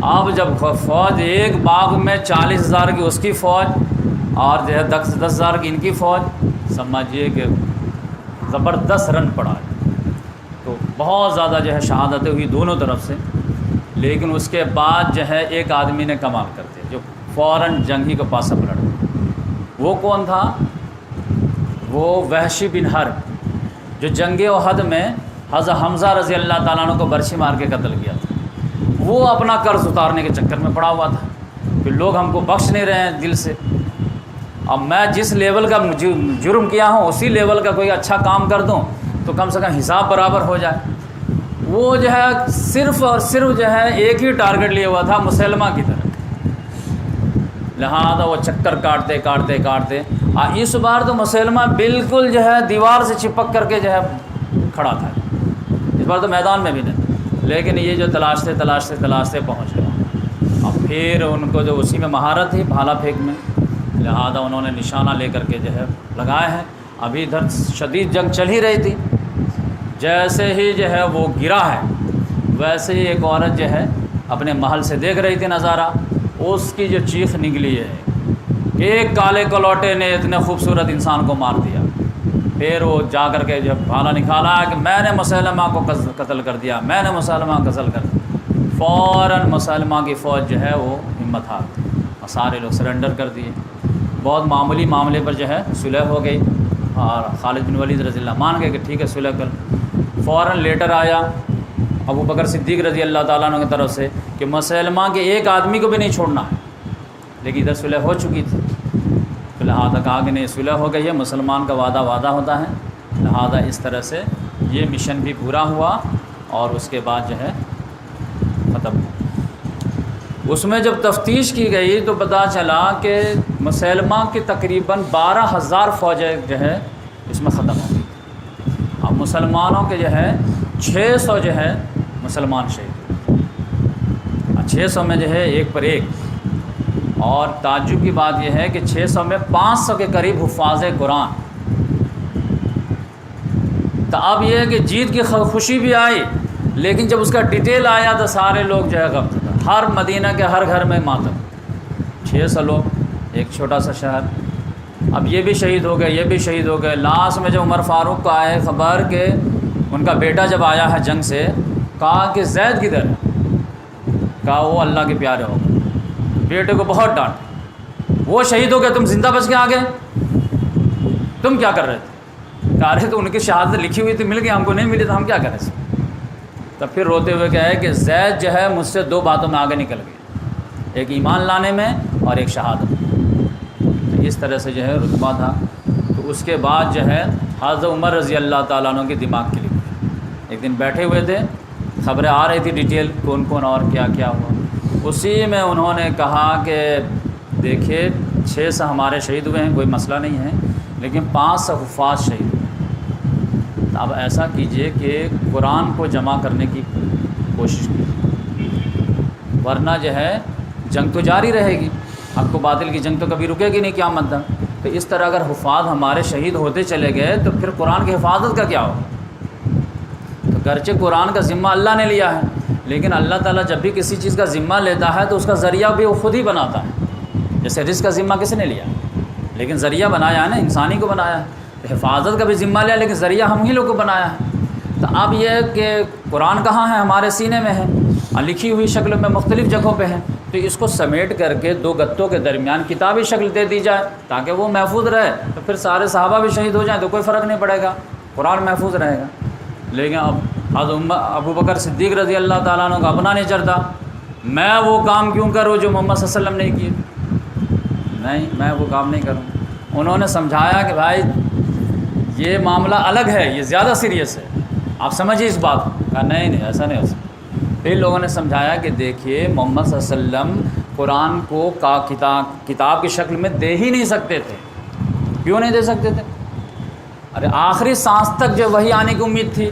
اب جب فوج ایک باغ میں 40,000 کی اس کی فوج اور جو ہے 10,000 کی ان کی فوج، سمجھیے کہ زبردست رن پڑا ہے، تو بہت زیادہ جو ہے شہادتیں ہوئی دونوں طرف سے، لیکن اس کے بعد جو ہے ایک آدمی نے کمال کر دیا جو فوراً جنگی کو پاسہ پلٹ گیا، وہ کون تھا، وہ وحشی بن حرب جو جنگ احد میں حضرت حمزہ رضی اللہ تعالیٰ عنہ کو برچھی مار کے قتل کیا تھا، وہ اپنا قرض اتارنے کے چکر میں پڑا ہوا تھا کہ لوگ ہم کو بخش نہیں رہے ہیں دل سے، اب میں جس لیول کا جرم کیا ہوں اسی لیول کا کوئی اچھا کام کر دوں تو کم سے کم حساب برابر ہو جائے، وہ جو ہے صرف اور صرف جو ہے ایک ہی ٹارگٹ لیا ہوا تھا مسلمہ کی طرف، لہذا وہ چکر کاٹتے کاٹتے کاٹتے اس بار تو مسلمہ بالکل جو ہے دیوار سے چپک کر کے جو ہے کھڑا تھا، اس بار تو میدان میں بھی نہیں، لیکن یہ جو تلاشتے تلاشتے تلاشتے پہنچ گیا، اب پھر ان کو جو اسی میں مہارت تھی بھالا پھینک میں، لہذا انہوں نے نشانہ لے کر کے جو ہے لگائے ہیں. ابھی ادھر شدید جنگ چل ہی رہی تھی. جیسے ہی جو ہے وہ گرا ہے ویسے ہی ایک عورت جو ہے اپنے محل سے دیکھ رہی تھی نظارہ. اس کی جو چیخ نکلی ہے کہ ایک کالے کلوٹے نے اتنے خوبصورت انسان کو مار دیا. پھر وہ جا کر کے جب بھالا نکالا کہ میں نے مسلمہ کو قتل کر دیا، میں نے مسلمہ کو قتل کر دیا. فوراً مسلمہ کی فوج جو ہے وہ ہمت ہار گئی اور سارے لوگ سرنڈر کر دیے. بہت معمولی معاملے پر جو ہے صلح ہو گئی اور خالد بن ولید رضی اللہ مان گئے کہ ٹھیک ہے صلح کر. فوراً لیٹر آیا ابو بکر صدیق رضی اللہ تعالیٰ عنہ کی طرف سے کہ مسلمہ کے ایک آدمی کو بھی نہیں چھوڑنا ہے. لیکن ادھر صلح ہو چکی تھی، لہٰذا کہا کہ نہیں صلح ہو گئی ہے، مسلمان کا وعدہ ہوتا ہے. لہٰذا اس طرح سے یہ مشن بھی پورا ہوا اور اس کے بعد جو ہے ختم ہوا. اس میں جب تفتیش کی گئی تو پتہ چلا کہ مسلمہ کی تقریباً 12,000 فوجیں جو ہے اس میں ختم ہو گئی. اب مسلمانوں کے جو ہے 600 جو ہے مسلمان شہید، 600 میں جو ہے ایک پر ایک. اور تعجب کی بات یہ ہے کہ 600 میں 500 کے قریب حفاظ قرآن. تو اب یہ ہے کہ جیت کی خوشی بھی آئی، لیکن جب اس کا ڈیٹیل آیا تو سارے لوگ جو ہے غم زدہ. ہر مدینہ کے ہر گھر میں ماتم. 600 لوگ، ایک چھوٹا سا شہر. اب یہ بھی شہید ہو گئے، یہ بھی شہید ہو گئے. لاسٹ میں جب عمر فاروق کو آئے خبر کہ ان کا بیٹا جب آیا ہے جنگ سے، کہا کہ زید کدھر ہے؟ کہا وہ اللہ کے پیارے ہو گئے. بیٹے کو بہت ڈانٹ، وہ شہید ہو گئے تم زندہ بچ کے آ گئے، تم کیا کر رہے تھے؟ کہا رہے تو ان کی شہادت لکھی ہوئی تھی، مل گئی، ہم کو نہیں ملی تو ہم کیا کریں. تب پھر روتے ہوئے کہا ہے کہ زید جو ہے مجھ سے 2 باتوں میں آگے نکل گئی، ایک ایمان لانے میں اور ایک شہادت. تو اس طرح سے جو ہے رتبہ تھا. تو اس کے بعد جو ہے حضرت عمر رضی اللہ تعالیٰ عنہ کے دماغ کے لیے ایک دن بیٹھے ہوئے تھے، خبریں آ رہی تھی ڈیٹیل کون کون اور کیا کیا ہوا. اسی میں انہوں نے کہا کہ دیکھیے 600 ہمارے شہید ہوئے ہیں، کوئی مسئلہ نہیں ہے، لیکن 500 حفاظ شہید ہوئے. اب ایسا کیجئے کہ قرآن کو جمع کرنے کی کوشش کیجیے، ورنہ جو ہے جنگ تو جاری رہے گی. حق کو باطل کی جنگ تو کبھی رکے گی نہیں قیامت تک. تو اس طرح اگر حفاظ ہمارے شہید ہوتے چلے گئے تو پھر قرآن کی حفاظت کا کیا ہوگا؟ تو گرچہ قرآن کا ذمہ اللہ نے لیا ہے، لیکن اللہ تعالیٰ جب بھی کسی چیز کا ذمہ لیتا ہے تو اس کا ذریعہ بھی وہ خود ہی بناتا ہے. جیسے رزق کا ذمہ کس نے لیا؟ لیکن ذریعہ بنایا ہے نا، انسانی کو بنایا ہے. تو حفاظت کا بھی ذمہ لیا لیکن ذریعہ ہم ہی لوگ کو بنایا ہے. تو اب یہ کہ قرآن کہاں ہے؟ ہمارے سینے میں ہے، لکھی ہوئی شکل میں مختلف جگہوں پہ ہے. تو اس کو سمیٹ کر کے 2 گتوں کے درمیان کتابی شکل دے دی جائے تاکہ وہ محفوظ رہے. تو پھر سارے صحابہ بھی شہید ہو جائیں تو کوئی فرق نہیں پڑے گا، قرآن محفوظ رہے گا. لیکن اب ابو بکر صدیق رضی اللہ تعالیٰ عنہ کا اپنا نہیں چڑھتا، میں وہ کام کیوں کروں جو محمد صلی اللہ علیہ وسلم نے کیے؟ نہیں، میں وہ کام نہیں کروں. انہوں نے سمجھایا کہ بھائی یہ معاملہ الگ ہے، یہ زیادہ سیریس ہے، آپ سمجھیے اس بات کو. کہا نہیں ایسا نہیں ہو سکتا. پھر لوگوں نے سمجھایا کہ دیکھیے محمد صلی اللہ علیہ وسلم قرآن کو کتاب کی شکل میں دے ہی نہیں سکتے تھے. کیوں نہیں دے سکتے تھے؟ ارے آخری سانس تک جو وہی آنے کی امید تھی،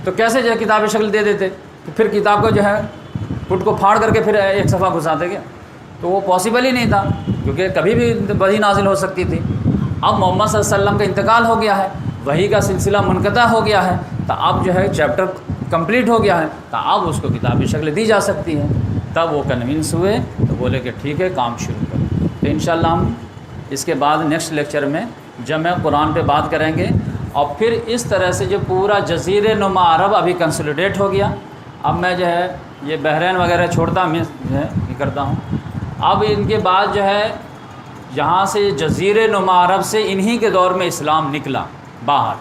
تو کیسے جو ہے کتابی شکل دے دیتے؟ تو پھر کتاب کو جو ہے پٹ کو پھاڑ کر کے پھر ایک صفحہ گھساتے گئے. تو وہ پاسبل ہی نہیں تھا، کیونکہ کبھی بھی وحی نازل ہو سکتی تھی. اب محمد صلی اللہ علیہ وسلم کا انتقال ہو گیا ہے، وحی کا سلسلہ منقطع ہو گیا ہے، تو اب جو ہے چیپٹر کمپلیٹ ہو گیا ہے، تو اب اس کو کتابی شکل دی جا سکتی ہے. تب وہ کنونس ہوئے تو بولے کہ ٹھیک ہے کام شروع کریں. تو انشاءاللہ ہم اس کے بعد نیکسٹ لیکچر میں جمع قرآن پہ بات کریں گے. اور پھر اس طرح سے جو پورا جزیرہ نما عرب ابھی کنسولیڈیٹ ہو گیا. اب میں جو ہے یہ بحرین وغیرہ چھوڑتا میں جو ہے یہ کرتا ہوں. اب ان کے بعد جو ہے یہاں سے جزیرہ نما عرب سے انہی کے دور میں اسلام نکلا باہر،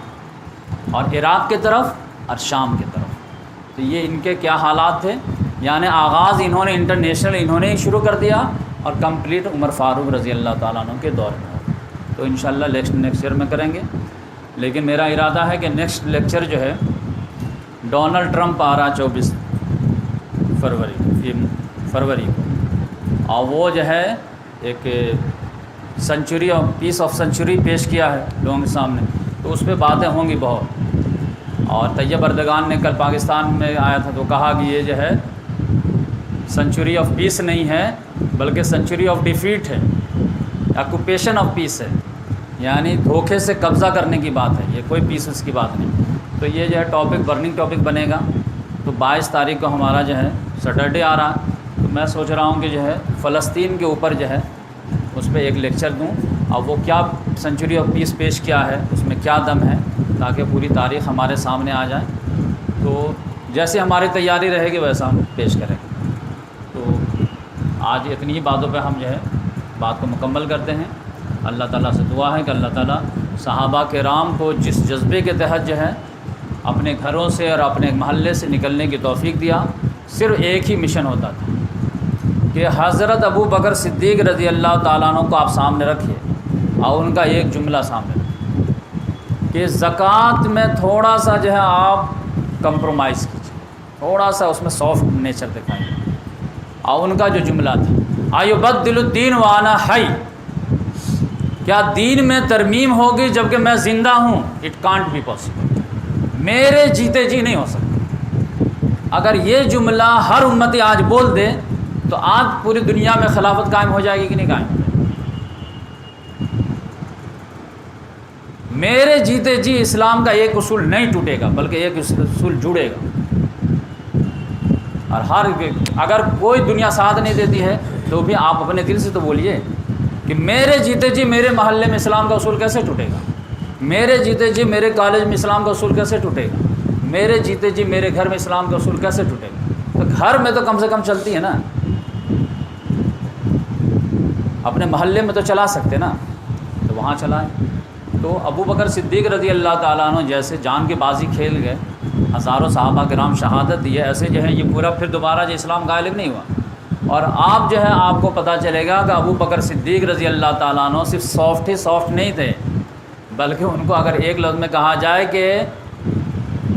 اور عراق کی طرف اور شام کی طرف. تو یہ ان کے کیا حالات تھے، یعنی آغاز انہوں نے انٹرنیشنل انہوں نے شروع کر دیا اور کمپلیٹ عمر فاروق رضی اللہ تعالیٰ عنہ کے دور میں. تو انشاءاللہ نیکسٹ ایئر میں کریں گے. لیکن میرا ارادہ ہے کہ نیکسٹ لیکچر جو ہے ڈونلڈ ٹرمپ آ رہا 24 فروری کو، اور وہ جو ہے ایک سنچری اور پیس آف سنچری پیش کیا ہے لوگوں کے سامنے. تو اس پہ باتیں ہوں گی بہت. اور طیب اردگان نے کل پاکستان میں آیا تھا تو کہا کہ یہ جو ہے سنچری آف پیس نہیں ہے بلکہ سنچری آف ڈیفیٹ ہے، آکوپیشن آف پیس ہے، یعنی دھوکے سے قبضہ کرنے کی بات ہے، یہ کوئی پیس اس کی بات نہیں۔ تو یہ جو ہے ٹاپک برننگ ٹاپک بنے گا۔ تو 22 تاریخ کو ہمارا جو ہے سیٹرڈے آ رہا ہے، تو میں سوچ رہا ہوں کہ جو ہے فلسطین کے اوپر جو ہے اس پہ ایک لیکچر دوں، اور وہ کیا سنچری آف پیس پیش کیا ہے، اس میں کیا دم ہے، تاکہ پوری تاریخ ہمارے سامنے آ جائے۔ تو جیسے ہماری تیاری رہے گی ویسا ہم پیش کریں گے۔ تو آج اتنی ہی باتوں پہ ہم جو ہے بات کو مکمل کرتے ہیں۔ اللہ تعالیٰ سے دعا ہے کہ اللہ تعالیٰ صحابہ کرام کو جس جذبے کے تحت جو ہے اپنے گھروں سے اور اپنے محلے سے نکلنے کی توفیق دیا، صرف ایک ہی مشن ہوتا تھا کہ حضرت ابو بکر صدیق رضی اللہ تعالیٰ عنہ کو آپ سامنے رکھیے اور ان کا ایک جملہ سامنے رکھیے کہ زکوٰۃ میں تھوڑا سا جو ہے آپ کمپرومائز کیجیے، تھوڑا سا اس میں سافٹ نیچر دکھائیے۔ اور ان کا جو جملہ تھا ایبدل الدین وانا حی، کیا دین میں ترمیم ہوگی جبکہ میں زندہ ہوں؟ اٹ کانٹ بی پاسبل، میرے جیتے جی نہیں ہو سکتا۔ اگر یہ جملہ ہر امتی آج بول دے تو آج پوری دنیا میں خلافت قائم ہو جائے گی کہ نہیں قائم ہو جائے گی؟ میرے جیتے جی اسلام کا ایک اصول نہیں ٹوٹے گا بلکہ ایک اصول جڑے گا۔ اور اگر کوئی دنیا ساتھ نہیں دیتی ہے تو بھی آپ اپنے دل سے تو بولیے کہ میرے جیتے جی میرے محلے میں اسلام کا اصول کیسے ٹوٹے گا، میرے جیتے جی میرے کالج میں اسلام کا اصول کیسے ٹوٹے گا، میرے جیتے جی میرے گھر میں اسلام کا اصول کیسے ٹوٹے گا؟ تو گھر میں تو کم سے کم چلتی ہے نا، اپنے محلے میں تو چلا سکتے نا، تو وہاں چلائیں۔ تو ابو بکر صدیق رضی اللہ تعالیٰ عنہ جیسے جان کی بازی کھیل گئے، ہزاروں صحابہ کرام شہادت دیے، ایسے جو ہے یہ پورا پھر دوبارہ جو اسلام غالب نہیں ہوا۔ اور آپ جو ہے آپ کو پتہ چلے گا کہ ابو بکر صدیق رضی اللہ تعالیٰ عنہ صرف سافٹ نہیں تھے، بلکہ ان کو اگر ایک لفظ میں کہا جائے کہ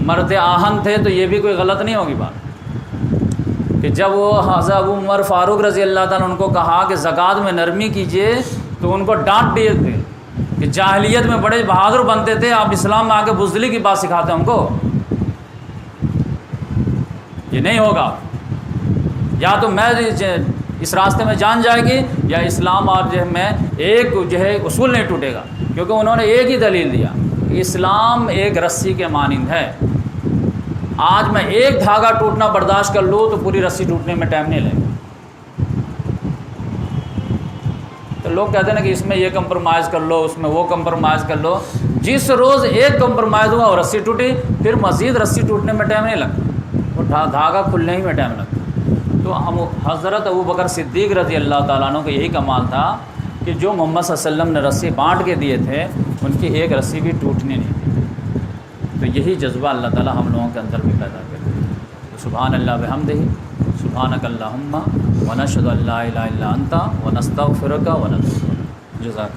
مرد آہن تھے تو یہ بھی کوئی غلط نہیں ہوگی بات، کہ جب وہ حضرت ابو عمر فاروق رضی اللہ تعالیٰ ان کو کہا کہ زکوٰۃ میں نرمی کیجیے تو ان کو ڈانٹ دیے تھے کہ جاہلیت میں بڑے بہادر بنتے تھے، آپ اسلام میں آ کے بزدلی کی بات سکھاتے ہیں ہم کو، یہ نہیں ہوگا۔ یا تو میں اس راستے میں جان جائے گی یا اسلام اور جو ہے میں ایک جو ہے اصول نہیں ٹوٹے گا، کیونکہ انہوں نے ایک ہی دلیل دیا، اسلام ایک رسی کے مانند ہے۔ آج میں ایک دھاگا ٹوٹنا برداشت کر لوں تو پوری رسی ٹوٹنے میں ٹائم نہیں لگے گا۔ تو لوگ کہتے ہیں نا کہ اس میں یہ کمپرومائز کر لو، اس میں وہ کمپرومائز کر لو، جس روز ایک کمپرومائز ہوا اور رسی ٹوٹی پھر مزید رسی ٹوٹنے میں ٹائم نہیں لگتا، وہ دھاگا کھلنے ہی میں ٹائم لگتا۔ تو حضرت ابو بکر صدیق رضی اللہ تعالیٰ عنہ کا یہی کمال تھا کہ جو محمد صلی اللہ علیہ وسلم نے رسی بانٹ کے دیے تھے ان کی ایک رسی بھی ٹوٹنے نہیں تھی۔ تو یہی جذبہ اللہ تعالیٰ ہم لوگوں کے اندر بھی پیدا کرے۔ تو سبحان اللہ بحمدہ، سبحانک اللہم ونشہد ان لا الہ الا انت ونستغفرک ونتوب الیک۔ جزاک